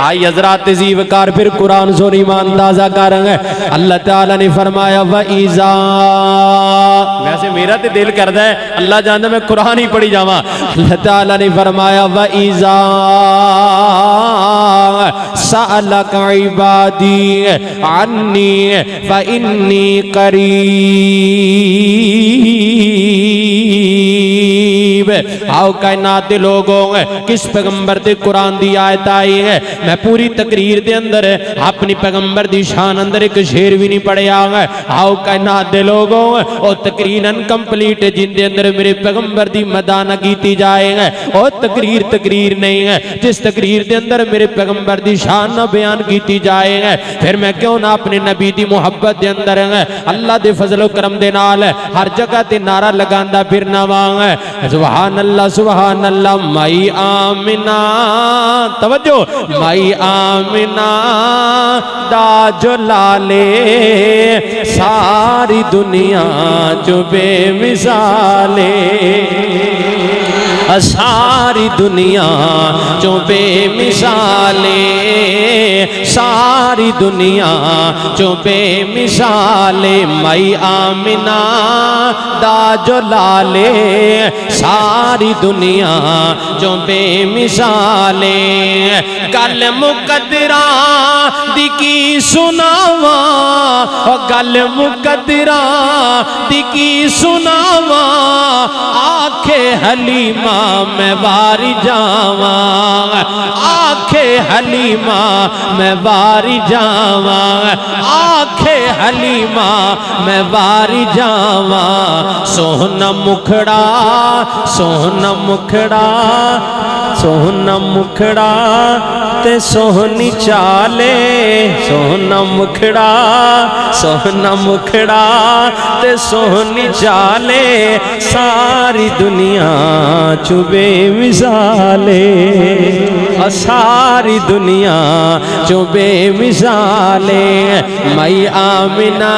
آئی حضرات ذی وقار پھر قرآن سن ایمان تازہ کریں، اللہ تعالیٰ نے فرمایا وَإِذَا، ویسے میرا تے دل کردا ہے اللہ جاندا میں قرآن ہی پڑھی جاواں، اللہ تعالیٰ نے فرمایا وَإِذَا سَأَلَكَ عِبَادِي عَنِّي فَإِنِّي قریب۔ آؤ کائنات دے لوگوں، کس پیغمبر دے قرآن دی آیت آئی ہے، میں پوری تقریر دے اندر اپنی پیغمبر دی شان اندر ایک شعر بھی نہیں پڑھیا ہے۔ آؤ کائنات دے لوگوں، او تقریرن کمپلیٹ جن دے اندر میرے پیغمبر دی مدانہ کیتی جائے گا، او تقریر نہیں ہے جس تقریر دے اندر میرے پیغمبر دی شان نہ بیان کیتی جائے گا، پھر میں کیوں نہ اپنے نبی دی محبت دے اندر اللہ دے فضل و کرم دے نال ہر جگہ تے نعرہ لگاندا پھرنا وانگ سبحان اللہ مائی آمنہ، توجہ، مائی آمنہ دا جو لالے ساری دنیا جو بے مثالے۔ ساری دنیا جو بے مثالے ساری دنیا جو بے مثالے مائی آمنہ دا جو لالے ساری دنیا جو بے مثالے گل مقدرہ دی کی سناواں گل مقدرہ دی کی سناواں آکھے حلیمہ میں واری جاواں آکھے حلیمہ میں واری جاواں آکھے حلیمہ میں واری جاواں سوہنا مکھڑا سوہنا مکھڑا سوہنا مکھڑا تے سوہنی چالے سوہنا مکھڑا سوہنا مکھڑا تے سوہنی چالے ساری دنیا چوبے مثالے ساری دنیا چوبے مثالے مائی آمنہ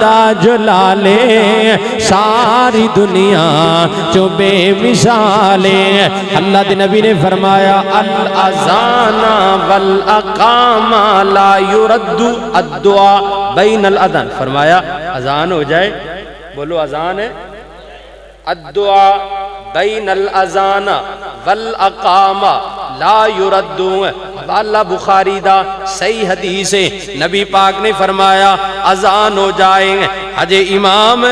دا جلالے ساری دنیا چوبے مثالے اللہ دے نبی نے فرمایا الاذان والاقام لا يرد الدعاء بین الاذان فرمایا اذان ہو جائے بولو اذان ہے الدعاء بین الاذان والاقام لا يرد اللہ بخاری دا صحیح حدیث ہے نبی پاک نے فرمایا اذان ہو جائیں اجے امام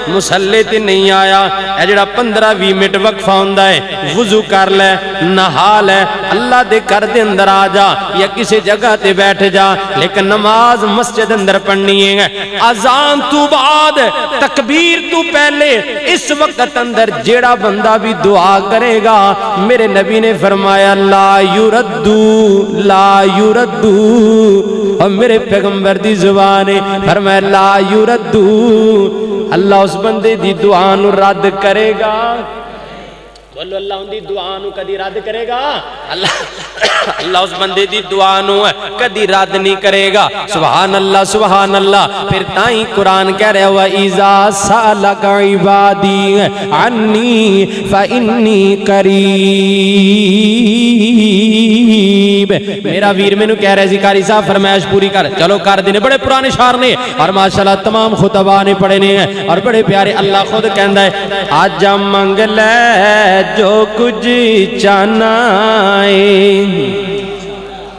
مسلے تے نہیں آیا اے جڑا 15-20 منٹ وقفہ ہوندا ہے وضو کر لے نہا لے اللہ دے گھر دے اندر آ جا یا کسی جگہ تے بیٹھ جا لیکن نماز مسجد اندر پڑھنی ہے اذان تو بعد تکبیر تو پہلے اس وقت اندر جیڑا بندہ بھی دعا کرے گا میرے نبی نے فرمایا لا یردو لا یردو اور میرے پیغمبر دی زبان فرمایا لا یردو اللہ اس بندے دی دعا نو رد کرے گا بولو اللہ ان دی دعا نو کدی رد کرے گا اللہ اس بندے دی دعا نو کدی رد نہیں کرے گا سبحان اللہ پھر تائیں قرآن کہہ رہے ہوا اِذَا سَأَلَكَ عِبَادِي عَنِّي فَإِنِّي قَرِيبٌ میرا ویر میں نو کہہ رہے زکاری صاحب فرمائش پوری کر چلو کر دینے بڑے پرانے شعر نے اور ماشاءاللہ تمام خطبہ نے پڑھے نے اور بڑے پیارے اللہ خود کہندہ ہے آجا منگ لے جو کچھ چانا ہے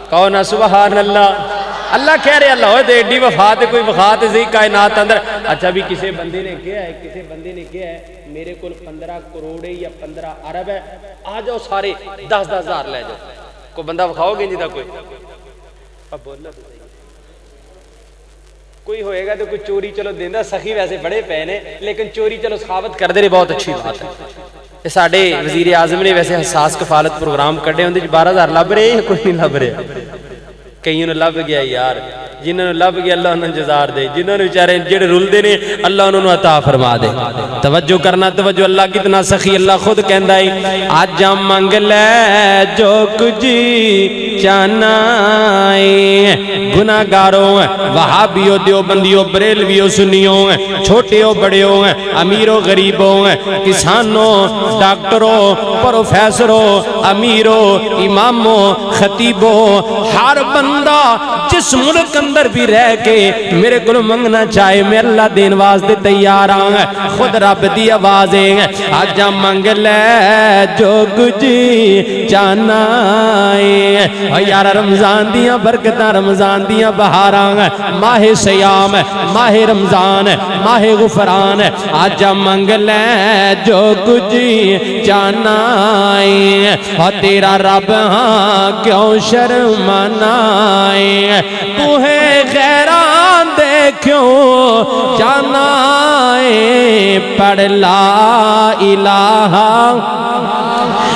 کون سبحان اللہ اللہ کہہ رہے اللہ ہوئے دے ایڈی وفات کوئی وفات زی کائنات اندر اچھا بھی کسی بندے نے کیا ہے میرے کل 15 کروڑ یا 15 ارب ہے آ جاؤ سارے 10-10 ہزار لے جاؤ کوئی بندہ بکھاؤ گے جیدہ کوئی اب بولنا تو کوئی ہوئے گا تو کوئی چوری چلو دیندہ سخی ویسے بڑے پہنے لیکن چوری چلو سخاوت کر دے رہے بہت اچھی بات ہے ساڑھے وزیر اعظم نے ویسے حساس کفالت پروگرام کٹے ہوندے 12,000 لب رہے ہیں کوئی نہیں لب رہے کئیوں نے لب گیا یار جنہوں نے لب گیا اللہ انہوں جزار دے جنہوں نے بیچارے جڑے رول دے نے اللہ انہوں نے عطا فرما دے توجہ کرنا توجہ اللہ کتنا سخی اللہ خود کہندہ ہے آجا منگ لے جو کچھ چانا ہے گناہگاروں وہابیوں دیوبندیوں بریلویوں سنیوں چھوٹیوں بڑیوں امیروں غریبوں کسانوں ڈاکٹروں پروفیسروں امیروں اماموں خطیبوں ہر بندہ جس ملک اندر بھی رہ کے میرے کو منگنا چاہے میں اللہ دین واسطے تیار آؤں خود رب دی آوازیں آجا منگ لے جو کچھ چاہنا ہے یار رمضان دیاں برکتاں رمضان دیاں بہاراں ماہ سیام ماہ رمضان ماہ غفران آجا منگ لے جو کچھ چاہنا ہے اور تیرا رب ہاں کیوں شرمانا ہے تو ہے غیران دے کیوں جانا ہے پڑھ لا الہ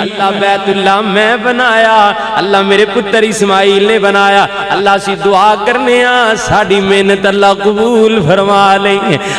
اللہ بیت اللہ میں بنایا، اللہ میرے پتر اسماعیل نے بنایا، اللہ سی دعا کرنے ساڑی محنت اللہ قبول فرما لیں،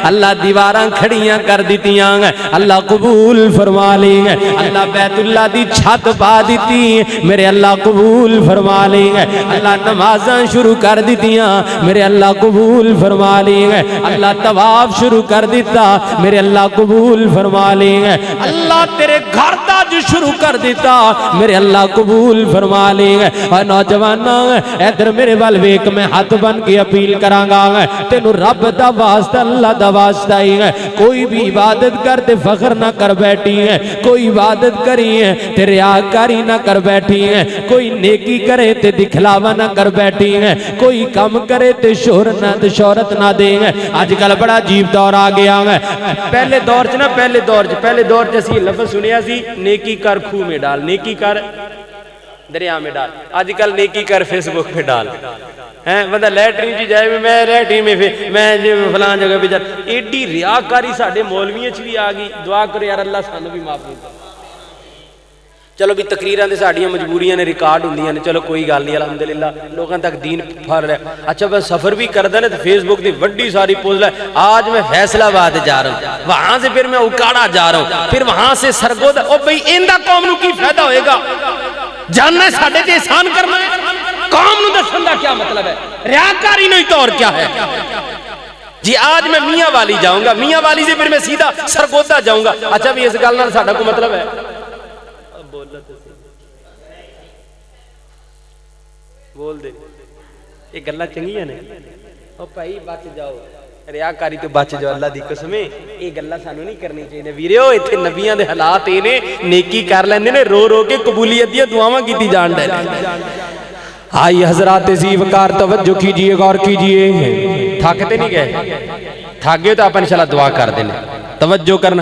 اللہ دیواراں کھڑیاں کر دیتیاں اللہ قبول فرما لیں، اللہ بیت اللہ دی چھت پا دیتی میرے اللہ قبول فرما لیں، اللہ نمازاں شروع کر دیتیاں میرے اللہ قبول فرما لیں، اللہ طواف شروع کر دیتا میرے اللہ قبول فرما لیں، اللہ تیرے گھر دا جو شروع کر دیتا میرے اللہ قبول فرما لیں۔ اور نوجواناں ادھر میرے وال ویک میں ہاتھ بن کے اپیل کرانگا تینو رب دا واسطہ اللہ دا واسطہ ہی ہے، کوئی بھی عبادت کر تے فخر نہ کر بیٹھی ہے، کوئی عبادت کری ہے تے ریاکاری نہ کر بیٹھی ہے، کوئی نیکی کرے تے دکھلاوا نہ کر بیٹھی ہے، کوئی کم کرے تے شہرت نہ دے ہے۔ آج کل بڑا عجیب دور آ گیا ہے، پہلے دور چ نا پہلے دور چ اسی لفظ سنیا سی نیکی کر کھو میں ڈال، نیکی کر دریا میں ڈال، آج کل نیکی کر فیس بک پہ ڈال، بندہ لیٹرین جی جائے میں لیٹرین میں فلان جگہ پہ جائے، ایڈی ریاکاری ساڑھے مولویاں چھ بھی آگئی، دعا کرو یار اللہ سانو بھی معاف نہیں کر۔ چلو بھی تقریران دے ساڑھیاں مجبوریاں نے ریکارڈ ہوندیاں نے، چلو کوئی گال نہیں الحمدللہ لوگاں تک دین پھر رہا ہے۔ اچھا میں سفر بھی کردہ نے تو فیس بک دی وڈی ساری پوزل ہے، آج میں فیصلہ آباد جا رہا ہوں، وہاں سے پھر میں اکاڑا جا رہا ہوں، پھر وہاں سے سرگود او بھئی ایندہ قوم نو کی فائدہ ہوئے گا؟ جاننا ہے ساڑھے تے احسان کرنا ہے، قوم نو دسن دا کیا مطلب ہے؟ ریاکاری نہیں تو اور کیا ہے؟ جی آج میں میاں والی جاؤں گا، میاں والی سے پھر میں سیدھا سرگودہ جاؤں گا، اچھا بھی اس گالنا ساڑھا کو مطلب ہے؟ بول دے یہ گلہ چنگی ہے نہیں او پائی بچ جاؤ، ریاکاری تو بچ جاؤ اللہ دی قسمیں، یہ گلہ سانو نہیں کرنی چاہیے ویریو، ایتھے نبیان دے حالات اینے نیکی کر لیندے نے رو رو کے قبولیت دیا دعاواں کی دی جان ڈے۔ آئی حضرات زیوکار توجہ کیجئے غور کیجئے، تھاکتے نہیں گئے، تھاک گئے تو آپ انشاءاللہ دعا کر دینے، توجہ کرنا،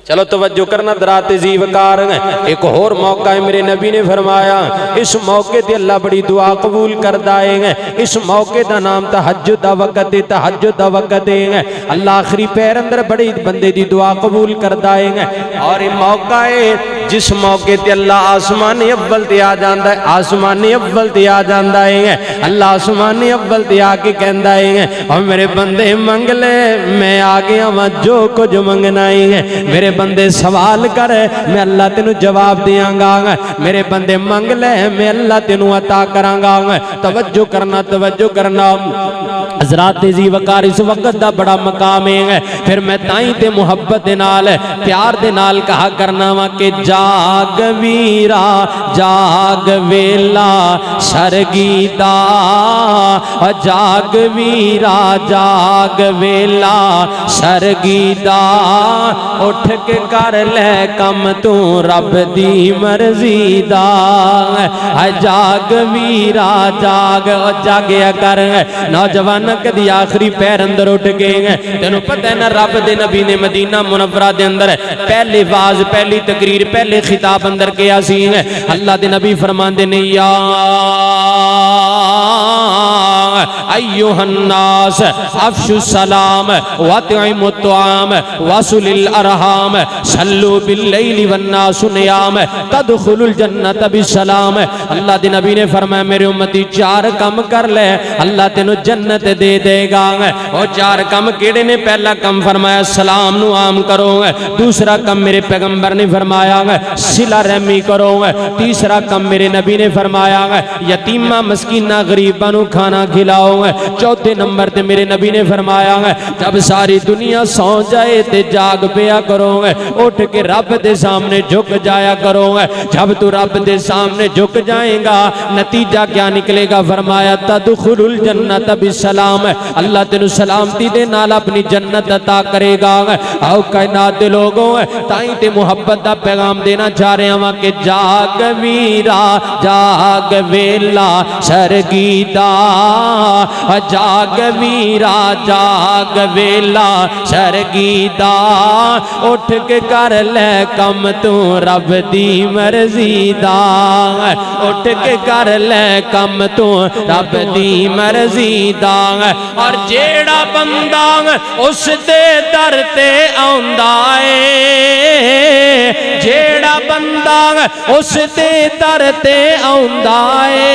چلو توجہ کرنا درات زیوکار ہیں۔ ایک اور موقع ہے میرے نبی نے فرمایا اس موقع تے اللہ بڑی دعا قبول کر دائے ہیں، اس موقع دا نام تہجد دا وقت دے، تہجد دا وقت دے ہیں، اللہ آخری پیر اندر بڑی بندے دی دعا قبول کر دائے ہیں۔ اور یہ موقع ہے جس موقع تے اللہ آسمان اول تے آ جاندہ ہے، آسمان اول تے آ جاندہ ہے، اللہ آسمان اول تے آ کے کہندہ ہے اور میرے بندے منگ لے میں آگیا ہوں جو کچھ منگنا ہے، میرے بندے سوال کر میں اللہ تینوں جواب دیاں گا، میرے بندے منگ لے میں اللہ تینوں عطا کراں گا۔ توجہ کرنا توجہ کرنا، حضرات زیوکار اس وقت دا بڑا مقام ہے، پھر میں تائیں تے محبت دے نال پیار دے نال کہا کرنا وا کہ جاگ ویرا جاگ ویلا سرگیدا، جاگ ویرا جاگ ویلا سرگیدا، اٹھ کے کر لے کم تو رب دی مرضی دا، جاگ ویرا جاگ جاگیا کر۔ نوجوان کدی آخری پیر اندر اٹھ گئے ہیں، تینوں پتہ ہے نا رب دے نبی نے مدینہ منورہ دے اندر پہلے واز پہلی تقریر پہلے خطاب اندر کیا سی ہے، اللہ دے نبی فرمان دے نہیں یا ایوہ الناس افشوا السلام واتعموا الطعام وصلوا الارحام صلوا باللیل والناس نیام تدخلوا الجنت بالسلام۔ اللہ دے نبی نے فرمایا میرے امتی چار کم کر لے اللہ تینوں جنت دے دے گا، اور چار کم کیڑے نے؟ پہلا کم فرمایا سلام نو عام کرو، دوسرا کم میرے پیغمبر نے فرمایا صلہ رحمی کرو، تیسرا کم میرے نبی نے فرمایا یتیمہ مسکینہ غریبہ نو کھانا کھلاؤ، چوتھے نمبر تے میرے نبی نے فرمایا جب ساری دنیا سو جائے تے جاگ پیا کرو، اٹھ کے رب دے سامنے جھک جایا کرو، جب تو رب دے سامنے جھک جائیں گا نتیجہ کیا نکلے گا؟ فرمایا تدخل الجنت بالسلام، اللہ تینوں سلامتی دے نال اپنی جنت عطا کرے گا۔ آؤ کائنات دے لوگوں تائیں تے محبت دا پیغام دینا چاہ رہے ہاں کہ جاگ ویرا جاگ ویلا سرگیدا، جاگ ویرا جاگ ویلا سرگیدا، اٹھ کے کر لے کم تو رب دی مرضی دا، اٹھ کے کر لے کم تو رب دی مرضی دا۔ اور جیڑا بندہ اس دے در تے آندا اے، جیڑا بندہ اس دے در تے آوندا اے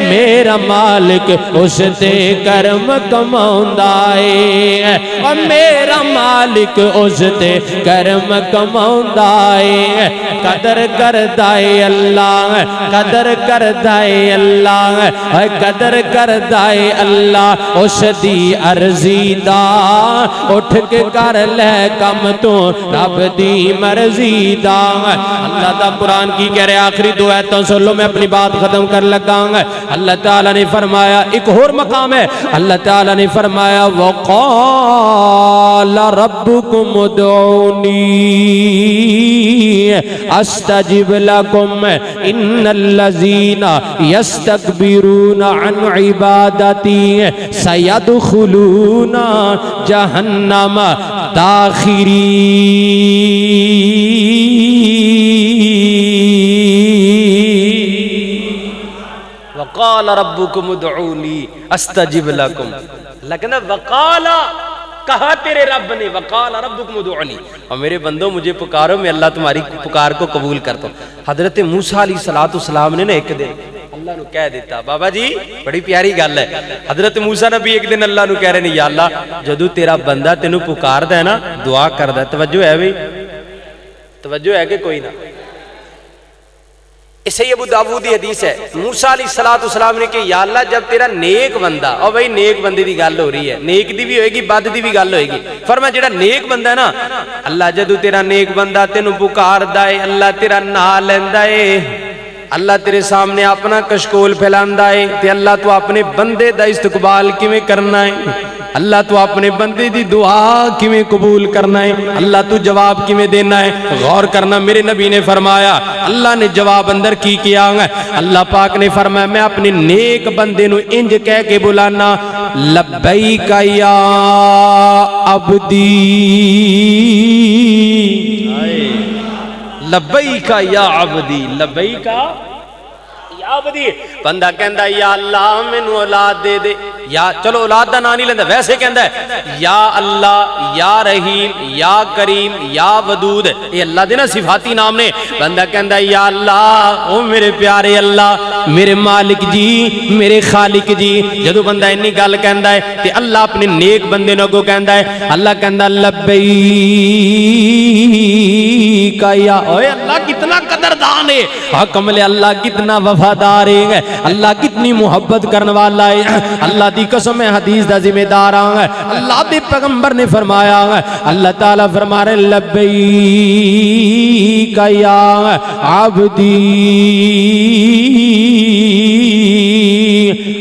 میرا مالک اس دے کرم کماوندا اے اور میرا مالک اس دے کرم کماوندا اے قدر کردا اے اللہ قدر کردا اے اللہ قدر کردا اے اللہ اس دی عرضی دا اٹھ کے کر لے کم تو رب دی مرضی دا اللہ دا قرآن کی کہہ رہے آخری دو آیتوں سن لو میں اپنی بات ختم کر لگا ہوں اللہ تعالیٰ نے فرمایا ایک اور مقام ہے اللہ تعالیٰ نے فرمایا وَقَالَ رَبُّكُمُ ادْعُونِي أَسْتَجِبْ لَكُمْ إِنَّ الَّذِينَ يَسْتَكْبِرُونَ عَنْ عِبَادَتِي سَيَدْخُلُونَ جَهَنَّمَ دَاخِرِينَ وَقَالَ رَبُّكُمُ ادْعُونِي أَسْتَجِبْ لَكُمْ اللہ کہنا وَقَالَ کہا تیرے رب نے وَقَالَ رَبُّكُمُ ادْعُونِي اور میرے بندوں مجھے پکارو میں اللہ تمہاری پکار کو قبول کرتا ہوں حضرت موسیٰ علیہ السلام نے ایک دن اللہ نو کہہ دیتا بابا جی بڑی پیاری گل ہے حضرت موسیٰ نبی ایک دن اللہ نو کہہ رہے ہیں یا اللہ جدو تیرا بندہ تینوں پکار دا ہے نا دعا کر دا توجہ ہے بھی توجہ ہے کہ کوئی نہ اس سے ابو داؤد دی حدیث ہے موسیٰ علیہ السلام نے کہ یا اللہ جب تیرا نیک بندہ اور بھائی نیک بندے دی گل ہو رہی ہے نیک دی بھی ہوئے گی بد دی بھی گل ہوئے گی فرمایا جڑا نیک بندہ ہے نا اللہ جدو تیرا نیک بندہ تینوں پکار دا ہے اللہ تیرا نام لیندا ہے اللہ تیرے سامنے اپنا کشکول پھیلاندا ہے تے اللہ تو اپنے بندے دا استقبال کیویں کرنا ہے اللہ تو اپنے بندے دی دعا کیویں قبول کرنا ہے اللہ تو جواب کیویں دینا ہے غور کرنا میرے نبی نے فرمایا اللہ نے جواب اندر کی کیا اللہ پاک نے فرمایا میں اپنے نیک بندے نو انج کہہ کے بلانا لبیک یا عبدی لبیک یا عبدی لبیک یا عبدی بندہ کہندا یا اللہ مینوں اولاد دے دے یا چلو اولاد دا نام نہیں لیندا ویسے کہندا ہے یا اللہ یا رحیم یا کریم یا ودود یہ اللہ دے نا صفاتی نام نے بندہ کہندا ہے یا اللہ او میرے پیارے اللہ میرے مالک جی میرے خالق جی جدو بندہ انی گل کہندا ہے تے اللہ اپنے نیک بندے نو اگوں کہندا ہے اللہ کہندا لبیک یا اوے اللہ کتنا قدردان ہے کمل اللہ کتنا وفادار ہے اللہ کتنی محبت کرنے والا ہے اللہ دی قسم ہے حدیث دا ذمہ دار ہے اللہ دے پیغمبر نے فرمایا ہے اللہ تعالیٰ فرما رہے لبیک یا عبدی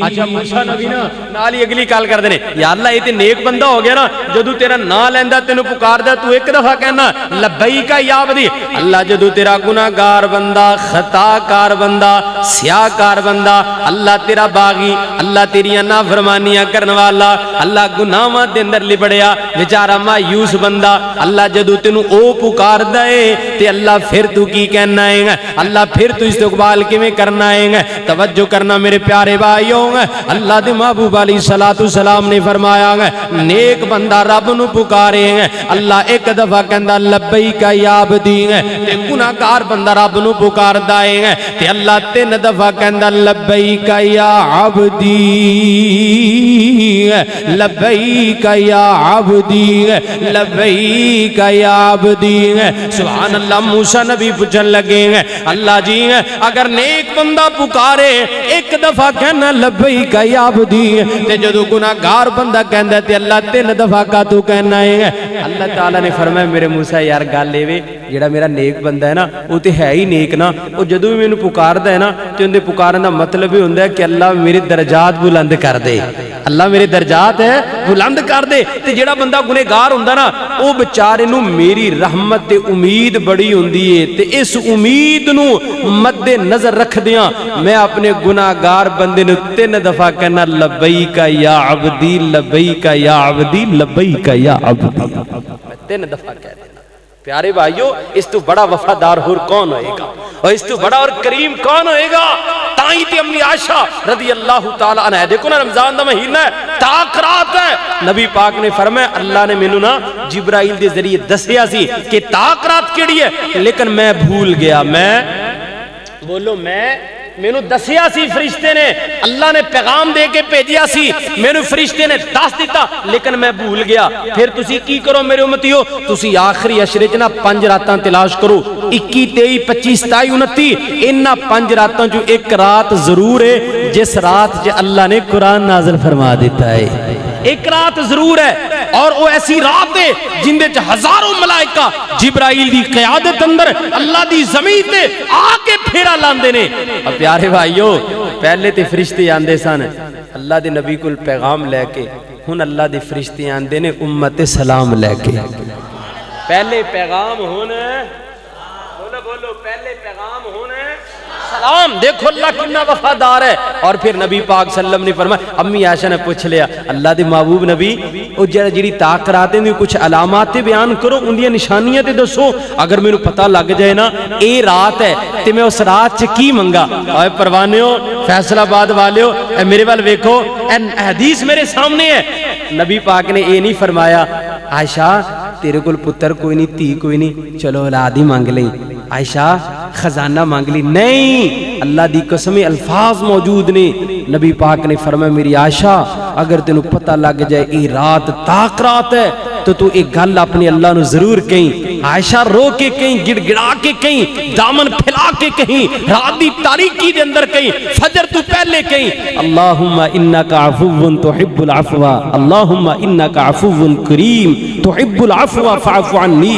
اچھا موسیٰ نبی نا نالی اگلی کال کر دینے یا اللہ یہ تے نیک بندہ ہو گیا نا جدو تیرا نا لیندہ تینو پکار دا تو ایک دفعہ کہنا لبیک یا عبدی اللہ جدو تیرا گناہگار بندہ خطا کار بندہ سیاہ کار بندہ اللہ تیرا باغی اللہ تیریاں نافرمانیاں کرنے والا اللہ گناہاں دے اندر لبڑیا بیچارہ مایوس بندہ اللہ جدو تینو او پکار دے تے اللہ پھر تو کی کہنا ہے اللہ پھر تو استقبال کیویں کرنا ہے توجہ کرنا میرے پیارے بھائیوں اللہ دے محبوب علیہ السلام نے فرمایا نیک بندہ رب نو پکارے اللہ ایک دفعہ کہندا لبیک یا عبدی تے گناہگار بندہ رب نو پکاردا ہے تے اللہ تین دفعہ کہندا لبیک یا عبدی لبیک یا عبدی لبیک یا عبدی سبحان اللہ موسیٰ نبی پوچھن لگے اللہ جی اگر نیک بندہ پکارے ایک دفعہ کہنا لبیک یا عبدی تے جدو گناہگار بندہ کہندا تے اللہ تین دفعہ کا تو کہنا ہے اللہ تعالیٰ نے فرمایا میرے موسیٰ یار گل لے وے جڑا میرا نیک بندہ ہے نا وہ تے ہے ہی نیک نا وہ جدو بھی مینوں پکاردا ہے نا تے اندے پکارن دا مطلب ہی ہوندا ہے کہ اللہ میرے درجات بلند کر دے اللہ میرے درجات ہے بلند کر دے تے جڑا بندہ گنہگار ہوندا نا او بیچارے نو میری رحمت تے امید بڑی ہوندی ہے تے اس امید نو مد نظر رکھ دیاں میں اپنے گناہگار بندے نو تین دفعہ کہنا لبیک یا عبدی لبیک یا عبدی لبیک یا عبدی تین دفعہ کہہ دینا پیارے بھائیو اس تو بڑا وفادار ہور کون ہوئے گا اور اس تو بڑا اور کریم کون ہوئے گا؟ تائیں تے امی عائشہ رضی اللہ تعالیٰ عنہ، دیکھو نا رمضان دا مہینہ ہے، تاک رات ہے، نبی پاک نے فرمایا اللہ نے مینوں نا جبرائیل دے ذریعے دسیا سی کہ تاک رات کیڑی ہے، لیکن میں بھول گیا، میں بولو مینوں دسیا سی فرشتے نے، اللہ نے پیغام دے کے بھیجیا سی، مینوں فرشتے نے دس دیتا لیکن میں بھول گیا۔ پھر تسی کی کرو میرے امتیو، تسی آخری عشرے چ نا 5 راتاں تلاش کرو، 21 23 25 27 29، انہاں 5 راتاں جو ایک رات ضرور ہے جس رات چ اللہ نے قرآن نازل فرما دیتا ہے، ایک رات ضرور ہے، اور وہ ایسی رات ہے جن دے ہزاروں ملائکہ جبرائیل دی قیادت اندر اللہ دی زمین تے آ کے پھیرا لاندے نے۔ اب پیارے بھائیو، پہلے تے فرشتے آندے سن اللہ دے نبی کو پیغام لے کے، ہن اللہ دے فرشتے آندے نے امت سلام لے کے۔ پہلے پیغام ہونا، بولو پہلے پیغام ہونا سلام، دیکھو اللہ کتنا وفادار ہے۔ اور پھر نبی پاک صلی اللہ علیہ وسلم نے فرمایا، امی عائشہ نے پوچھ لیا اللہ دے محبوب نبی او جڑی طاق راتیں دی کچھ علامات بیان کرو، ان دی نشانیاں تے دسو، اگر میرے پتہ لگ جائے نا اے رات ہے تے میں اس رات چ کی منگا۔ اے پروانیو، فیصل آباد والیو، اے میرے وال ویکھو، اے حدیث میرے سامنے ہے، نبی پاک نے اے نہیں فرمایا عائشہ تیرے کول پتر کوئی نہیں، تھی کوئی نہیں، چلو اولاد ہی مانگ لیں، عائشہ خزانہ مانگ لی، نہیں، اللہ دی قسم الفاظ موجود نے۔ نبی پاک نے فرمایا میری عائشہ اگر تینوں پتہ لگ جائے اے رات طاق رات ہے تو ایک گل اپنے اللہ نو ضرور کہیں، عائشہ رو کے کہیں، گڑ گڑا کے کہیں، دامن پھیلا کے کہیں، رات دی تاریکی دے اندر کہیں، فجر تو پہلے کہیں اللہم انکا عفو تحب العفو، اللہم انکا عفو کریم تحب العفو فاعف عنی۔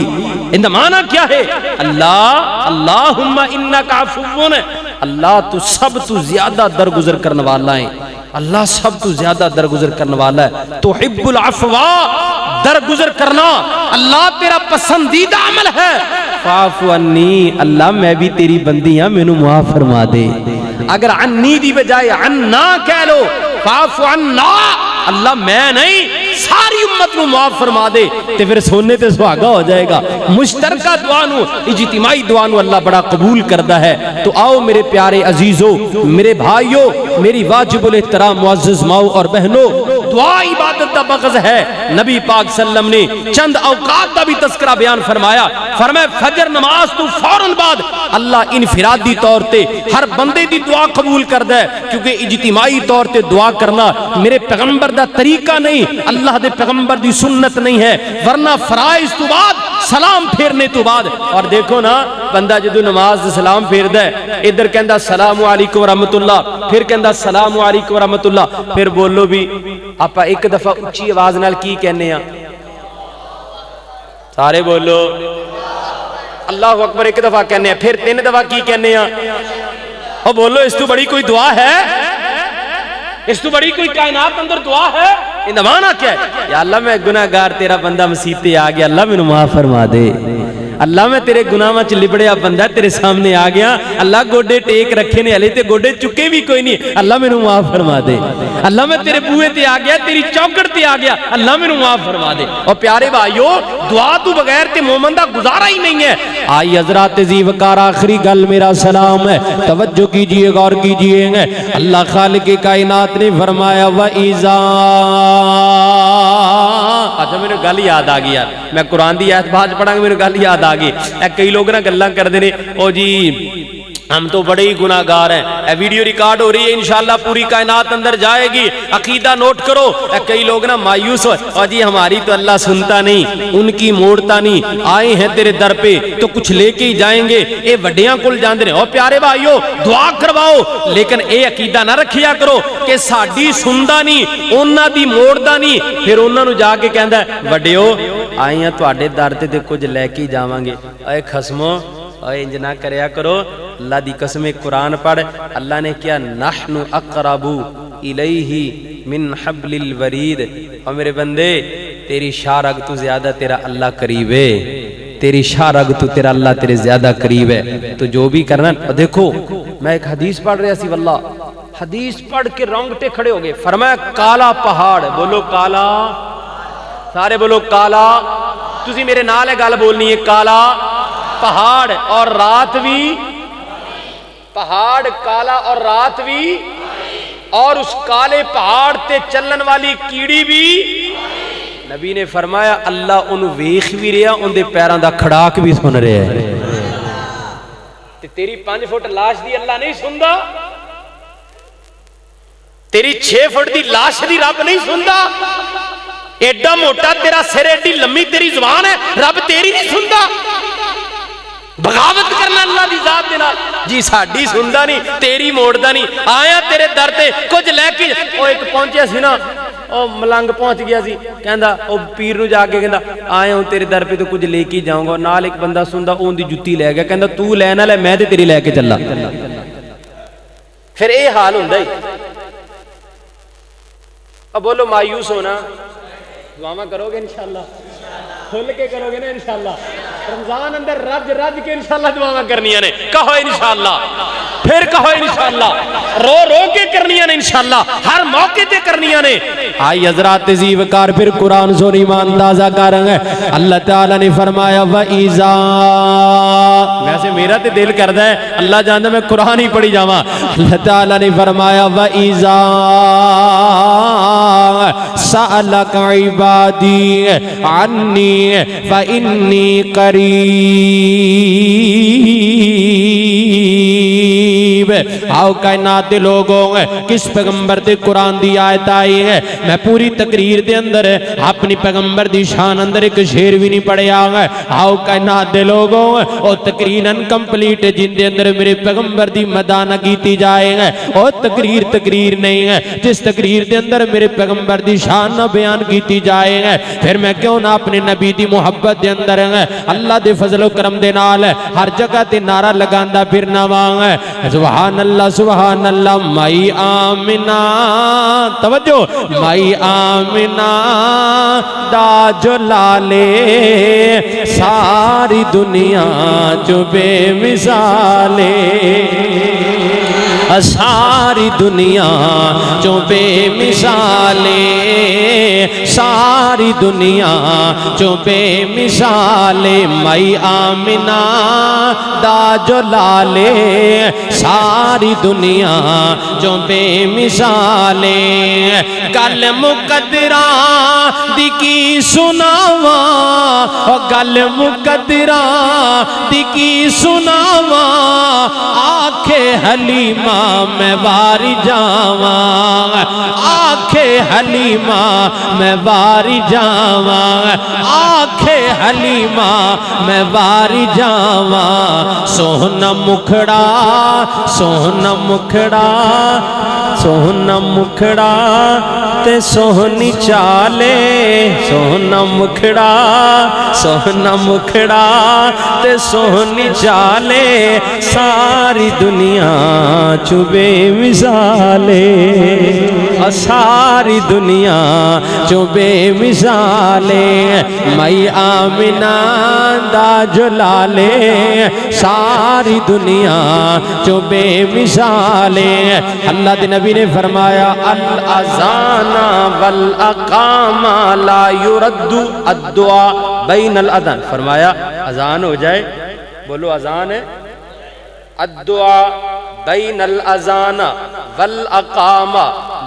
ان دا معنی کیا ہے؟ اللہم انکا عفو، اللہ تو سب تو زیادہ درگزر کرنے والا ہے، اللہ سب تو زیادہ درگزر کرنے والا ہے، تحب العفو، درگزر کرنا اللہ تیرا پسندیدہ عمل ہے، فاعف عنی، اللہ میں بھی تیری بندی ہاں مینوں معاف فرما دے۔ اگر عنی دی بجائے عنا کہہ لو، فاعف عنا، اللہ میں نہیں ساری امت نو معاف فرما دے، تے پھر سونے تے سہاگا ہو جائے گا۔ مشترکہ دعا نو، اجتماعی دعا نو اللہ بڑا قبول کردا ہے۔ تو آؤ میرے پیارے عزیزو، میرے بھائیو، میری واجب الاحترام معزز ماؤ اور بہنو، دعا عبادت دا بغض ہے۔ نبی پاک صلی اللہ علیہ وسلم نے چند اوقات دا بھی تذکرہ بیان فرمایا، فرمایا فجر نماز تو فوراً بعد اللہ انفرادی طور تے ہر بندے دی دعا قبول کردا ہے، کیونکہ اجتماعی طور تے دعا کرنا میرے پیغمبر دا طریقہ نہیں، اللہ دے پیغمبر دی سنت نہیں ہے، ورنہ فرائض تو بعد سلام پھیرنے تو بعد۔ اور دیکھو نا بندہ جدو نماز سلام پھیردا ہے، ادھر کہندا السلام علیکم ورحمۃ اللہ، پھر کہندا السلام علیکم ورحمۃ اللہ، پھر بولو بھی آپ ایک دفعہ اچھی آواز نال کی کہنے ہیں؟ سارے بولو اللہ اکبر ایک دفعہ کہنے ہیں، پھر 3 دفعہ کی کہنے ہیں؟ اور بولو اس تو بڑی کوئی دعا ہے؟ اس تو بڑی کوئی کائنات اندر دعا ہے؟ ان معنی کیا ہے؟ یا اللہ میں گناہگار تیرا بندہ مسیح آ گیا، اللہ مینوں معاف فرما دے، اللہ میں تیرے گناہ چ لبڑیا بندہ تیرے سامنے آ گیا، اللہ گوڈے ٹیک رکھے نے، ہلے تے گوڈے چکے بھی کوئی نہیں، اللہ مینوں معاف فرما دے، اللہ میں تیرے بوئے تے آ گیا، تیری چوکڑ تے آ گیا، اللہ مینوں معاف فرما دے۔ اور پیارے بھائیو، دعا تو بغیر تے مومن دا گزارا ہی نہیں ہے۔ آئی حضرات ذی وقار آخری گل میرا سلام ہے، توجہ کیجئے، غور کیجئے، اللہ خالق کائنات نے فرمایا وَإِذَا، اچھا میرے گل یاد آ گئی یار، میں قرآن دی آیت بعد پڑھاں گا، میرے گل یاد آ گئی۔ کئی لوگ نا گلاں کر دینے، او جی ہم تو بڑے ہی گناہگار ہیں، اے ویڈیو ریکارڈ ہو رہی ہے، انشاءاللہ پوری کائنات اندر جائے گی، عقیدہ نوٹ کرو۔ کئی لوگ نا مایوس ہو، اور جی ہماری تو اللہ سنتا نہیں، ان کی موڑتا نہیں، آئے ہیں تیرے در پہ تو کچھ لے کے ہی جائیں گے، اے وڈیاں کل جاندے نے۔ اور پیارے بھائیو دعا کرواؤ، لیکن اے عقیدہ نہ رکھیا کرو کہ ساڈی سندا نہیں، انہاں دی موڑدا نہیں، پھر انہاں نو جا کے کہندا ہے وڈیو آئے ہیں تواڈے در تے کچھ لے کے جاواں گے۔ اے خصمو اے انج نہ کریا کرو، اللہ دی قسم قرآن پڑھ، اللہ نے کیا نحن اقرب الیہ من حبل الورید۔ اور میرے بندے تیری شاہ رگ تو زیادہ تیرا اللہ قریب ہے، تیری شاہ رگ تو تیرا اللہ تیرے زیادہ قریب ہے، تو جو بھی کرنا۔ دیکھو میں ایک حدیث پڑھ رہا سی، واللہ حدیث پڑھ کے رونگٹے کھڑے ہو گئے، فرمایا کالا پہاڑ، بولو کالا، سارے بولو کالا، تسی میرے نال ہے گل بولنی ہے، کالا پہاڑ اور رات بھی پہاڑ کالا اور رات بھی، اور اس کالے پہاڑ تے چلن والی کیڑی بھی۔ نبی نے فرمایا اللہ انہوں ویخ بھی رہا، ان دے پیران دا کھڑاک بھی سن رہے ہیں۔ تیری 5 فٹ لاش دی اللہ نہیں سندا؟ تیری 6 فٹ دی لاش دی رب نہیں سندا؟ ایڈا موٹا تیرا سر، ایڈی لمبی تیری زبان ہے، رب تیری نہیں سندا؟ بغاوت کرنا اللہ دی ذات دے نال، جی ساڈی سندا نہیں، تیری موڑدا نہیں، آیا تیرے در تے کچھ لے کے۔ او ایک پہنچیا سی نا، او ملنگ پہنچ گیا سی، کہندا او پیر نو جا کے کہندا آیا ہوں تیرے در پہ تو کچھ لے کے جاؤں گا، نال ایک بندہ سندا اون دی جُتی لے گیا، کہندا تو لے نہ لے میں تے تیری لے کے چلا۔ پھر اے حال ہوندا ہی۔ اب بولو مایوس ہونا، دعاواں کرو گے انشاءاللہ، کھل کے کرو گے نا انشاءاللہ، رمضان اندر رج رج کے انشاءاللہ دعاواں کرنیاں نے، کہو انشاءاللہ، پھر کہو انشاءاللہ، رو رو کے کرنیاں نے انشاءاللہ، ہر موقع تے کرنیاں نے۔ آئی حضرات زیوکار پھر قرآن سور ایمان تازہ کرنگے۔ اللہ تعالیٰ نے فرمایا وَإِذَا، ویسے میرا تے دل کردہ ہے اللہ جاندہ میں قرآن ہی پڑھی جاواں۔ اللہ تعالیٰ نے فرمایا وَإِذَا سَأَلَكَ عِبَادِي عَنِّي فَإِنِّي قَرِيبٌ۔ آؤ کائنات دے لوگوں، کس پیغمبر دے قرآن دی آیت آئی ہے، میں پوری تقریر دے اندر اپنی پیغمبر دی شان اندر ایک شعر بھی نہیں پڑھیا ہے۔ آؤ کائنات دے لوگوں، اور تقریر انکمپلیٹ ہے جن دے اندر میرے پیغمبر دی مدانہ کیتی جائے گا، اور تقریر نہیں ہے جس تقریر دے اندر میرے پیغمبر دی شان نہ بیان کیتی جائے گا۔ پھر میں کیوں نہ اپنے نبی دی محبت دے اندر اللہ دے فضل و کرم دے نال ہر جگہ تے نعرہ لگاندہ پھرنا وانگ ہے سبحان اللہ سبحان اللہ۔ مائی آمنہ، توجہ، مائی آمنہ دا جو لالے ساری دنیا جو بے مثالے، ساری دنیا جو بے مثالے، ساری دنیا جو بے مثالے، مائی آمنہ دا جو لالے ساری دنیا جو بے مثالے۔ گل مقدرہ دی کی سناواں، گل مقدرہ دی کی سناواں، آنکھے حلیمہ میں باری جاواں، آنکھے حلیمہ میں باری جاواں، آنکھے حلیمہ میں باری جاواں۔ سوہنا مکھڑا، سوہنا مکھڑا، سوہنا مکھڑا تے سوہنی چالے، سوہنا مکھڑا، سوہنا مکھڑا تے سوہنی چالے، ساری دنیا چوبے مثالے، ساری دنیا چوبے مثالے۔ مائی آمنہ دا جو لالے ساری دنیا چوبے مثالے۔ اللہ دے نبی نے فرمایا الاذان والاقام لا يرد الدعاء بین الاذان، فرمایا اذان ہو جائے، بولو اذان ہے، الدعاء بین الاذان والاقام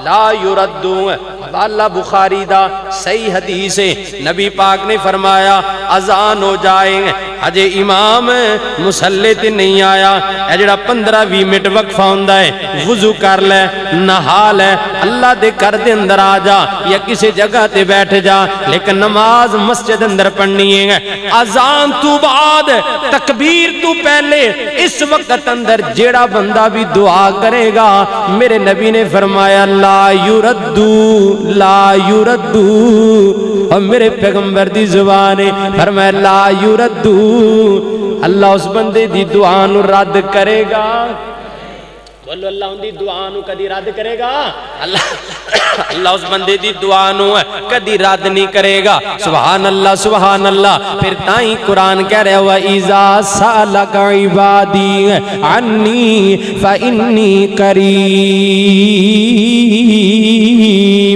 لا يردو، حوالہ بخاری دا صحیح حدیث ہے، نبی پاک نے فرمایا اذان ہو جائیں، حجے امام مسلح تے نہیں آیا، اے جڑا 15-20 منٹ وقفہ ہوندہ ہے، وضو کر لے، نہا لے، اللہ دے کر دے اندر آ جا یا کسی جگہ تے بیٹھ جا، لیکن نماز مسجد اندر پڑھنی ہے۔ اذان تو بعد، تکبیر تو پہلے، اس وقت اندر جیڑا بندہ بھی دعا کرے گا، میرے نبی نے فرمایا لا یردو، لا یردو، اور میرے پیغمبر دی زبان فرمایا لا یردو، اللہ اس بندے دی دعا نو رد کرے گا۔ بولو اللہ ان دی دعا نو کدی رد کرے گا؟ اللہ اس بندے دی دعا نو کدی رد نہیں کرے گا۔ سبحان اللہ سبحان اللہ۔ پھر تائیں قرآن کہہ رہے ہوا اِذَا سَأَلَكَ عِبَادِي عَنِّي فَإِنِّي قَرِيبٌ،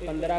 15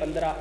15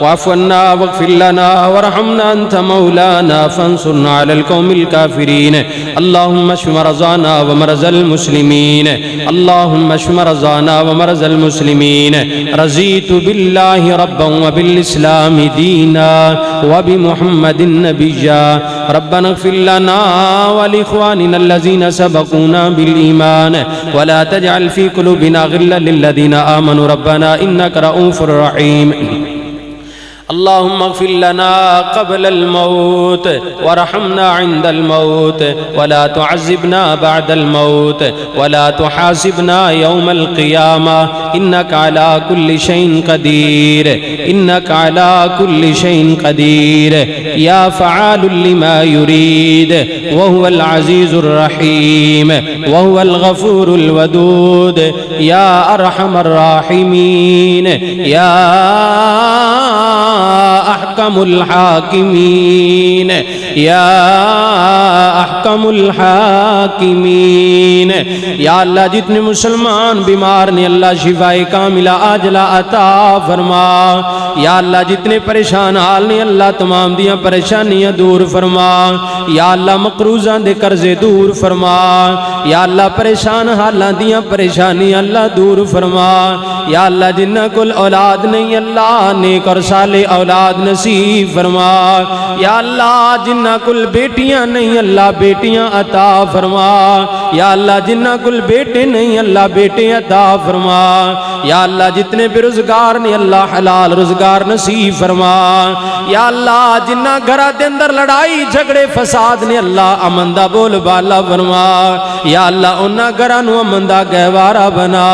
واعف عنا واغفر لنا وارحمنا أنت مولانا فانصرنا على القوم الكافرين اللهم اشف مرضانا ومرضى المسلمين اللهم اشف مرضانا ومرضى المسلمين رضيت بالله ربا وبالإسلام دينا وبمحمد نبيا ربنا اغفر لنا ولإخواننا الذين سبقونا بالإيمان ولا تجعل في قلوبنا غلا للذين آمنوا ربنا إنك رؤوف رحيم اللهم اغفر لنا قبل الموت وارحمنا عند الموت ولا تعذبنا بعد الموت ولا تحاسبنا يوم القيامة إنك على كل شيء قدير إنك على كل شيء قدير يا فعال لما يريد وهو العزيز الرحيم وهو الغفور الودود يا أرحم الراحمين يا أحكم الحاكمين يا أحكم الحاكمين یا اللہ جتنے مسلمان بیمار نے اللہ شفائے کاملہ عاجلہ عطا فرما یا اللہ جتنے پریشان حال نے اللہ تمام دیاں پریشانیاں دور فرما یا اللہ مقروضاں دے قرضے دور فرما یا اللہ پریشان حالاں دیاں پریشانیاں اللہ دور فرما یا اللہ جنہ کل اولاد نہیں اللہ نیک اور صالح اولاد نصیب فرما یا اللہ جنہ کل بیٹیاں نہیں اللہ بیٹیاں عطا فرما یا اللہ جنہ کل بیٹے نہیں اللہ بیٹے عطا فرما یا اللہ جتنے بے روزگار نے اللہ حلال روزگار نصیب فرما یا اللہ جنہ گھرہ دے اندر لڑائی جھگڑے فساد نے اللہ امن دا بول بالا فرما یا اللہ انہاں گھرہ نو امن دا گہوارہ بنا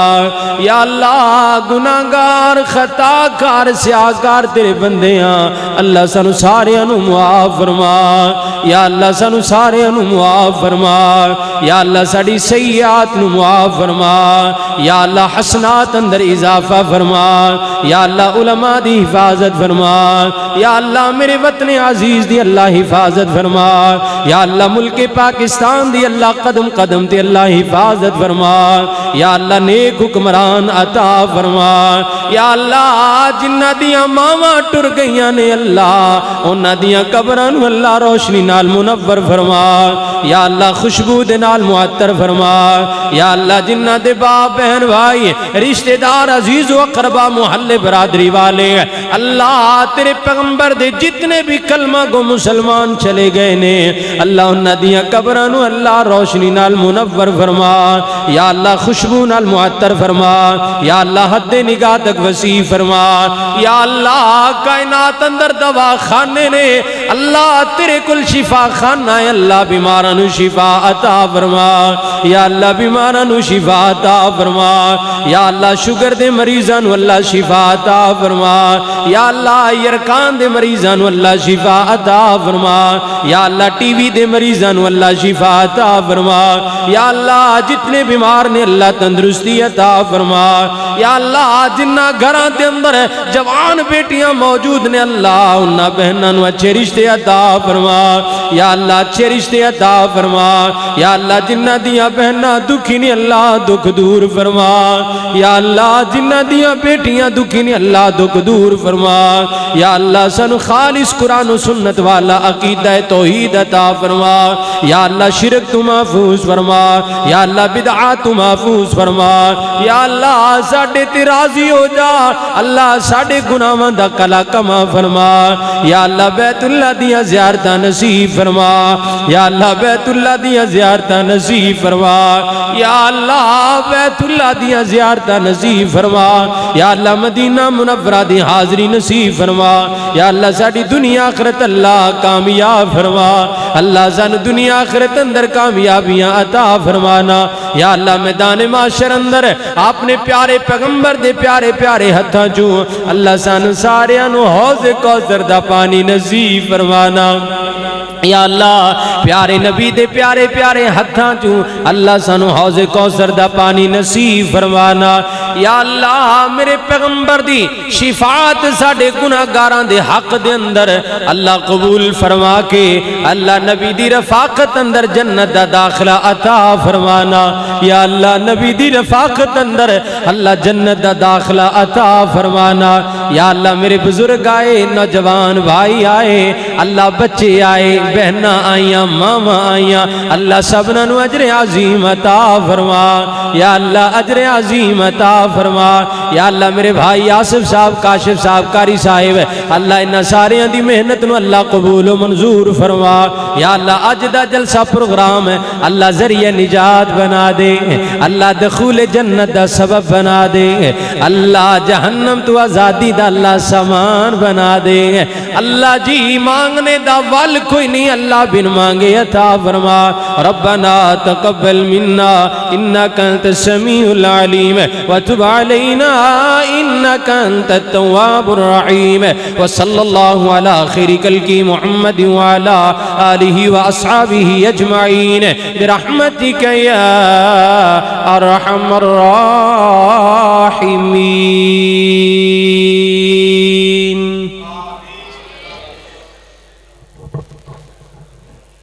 یا اللہ گناہگار خطاکار سیاکار تیرے بندیاں اللہ سانو سارے انو معاف فرما یا اللہ سانو سارے انو معاف فرما یا اللہ ساڑی سیئات نو معاف فرما یا اللہ حسنات اندر اضافہ فرما یا اللہ علماء دی حفاظت فرما یا اللہ میرے وطن عزیز دی اللہ حفاظت فرما یا اللہ ملک پاکستان دی اللہ قدم قدم دی اللہ حفاظت فرما یا اللہ نیک حکمران عطا فرما یا اللہ جنہ دیاں ماما ٹر گئیاں نے اللہ انہ دیاں قبران اللہ روشنی نال منور فرما یا اللہ خوشبو دے نال معطر فرما یا اللہ جنہ دے باپ بہن بھائی رشتہ دار عزیز و اقربا محلے برادری والے اللہ تیرے پیغمبر دے جتنے بھی کلمہ کو مسلمان چلے گئے نے اللہ انہ دیاں قبرانو اللہ روشنی نال منور فرما یا اللہ خوشبو نال معطر فرما یا اللہ حد نگاہ تک وسیع فرما یا اللہ کائنات اندر دوا خانے نے اللہ تیرے کل شفا خانہ ہے اللہ بیمارانو شفا عطا فرما یا اللہ بیمارانو شفا عطا فرما یا اللہ شگر دے مریضانو اللہ شفا عطا فرما یا اللہ یرکان دے مریضانو اللہ شفا عطا فرما یا اللہ ٹی وی دے مریضانو اللہ شفا عطا فرما یا اللہ جتنے بیمار نے اللہ تندرستی عطا فرما یا اللہ جنہ گھران دے اندر جوان بیٹیاں موجود نے اللہ انہ بہنانو اچھے رشتے عطا فرما یا اللہ اچھے رشتے عطا فرما یا اللہ جنہ دیاں بہنہ دکھی نے اللہ دکھ دور فرما یا اللہ جنہ دیاں بیٹیاں دکھی نے اللہ دکھ دور فرما یا اللہ سن خالص قرآن و سنت والا عقیدہ توحید عطا فرما یا اللہ شرک تو محفوظ فرما یا اللہ بدعات تو محفوظ فرما یا اللہ ساڑھے تیرازی ہو جا اللہ ساڑھے گناہاں دا کلا کما فرما یا اللہ بیت اللہ دیا زیارتہ نصیب فرما یا اللہ بیت اللہ دیا زیارتہ نصیب فرما یا اللہ بیت اللہ دیا زیارتہ نصیب فرما یا اللہ مدینہ منورہ دی حاضری نصیب فرما یا اللہ ساڑھی دنیا آخرت اللہ کامیاب فرما اللہ سان دنیا آخرت اندر کامیابیاں عطا فرمانا یا اللہ میدان معاشر اندر اپنے پیارے پیغمبر دے پیارے پیارے ہتھاں چوں اللہ سان سارے انو حوض کوثر دا پانی نصیب فرمانا یا اللہ پیارے نبی دے پیارے پیارے ہتھاں چوں اللہ سانو حوض کوثر دا پانی نصیب فرمانا یا اللہ میرے پیغمبر دی شفاعت ساڑے گناہگاراں دے حق دے اندر اللہ قبول فرما کے اللہ نبی دی رفاقت اندر جنت دا داخلہ عطا فرمانا یا اللہ نبی دی رفاقت اندر اللہ جنت دا داخلہ عطا فرمانا یا اللہ میرے بزرگ آئے نوجوان بھائی آئے اللہ بچے آئے بہناں آئیاں ماما آئیاں اللہ سبنا نو اجر عظیم عطا فرما یا اللہ اجر عظیم عطا فرما یا اللہ میرے بھائی آصف صاحب کاشف صاحب کاری صاحب اللہ انہا سارے دی محنت نو اللہ قبول و منظور فرما یا اللہ اج دا جلسہ پروگرام ہے اللہ ذریعہ نجات بنا دے اللہ دخول جنت دا سبب بنا دے اللہ جہنم تو آزادی دا اللہ سامان بنا دے اللہ جی مانگنے دا وال کوئی نہیں اللہ بن مانگے عطا فرما ربنا تقبل منا انکا انت السمیع العلیم وتب علینا انکا انت التواب الرحیم وصلی اللہ علی خیر کلکی محمد وعلا آلہ واصحابہ اجمعین برحمتک یا ارحم الراحمین.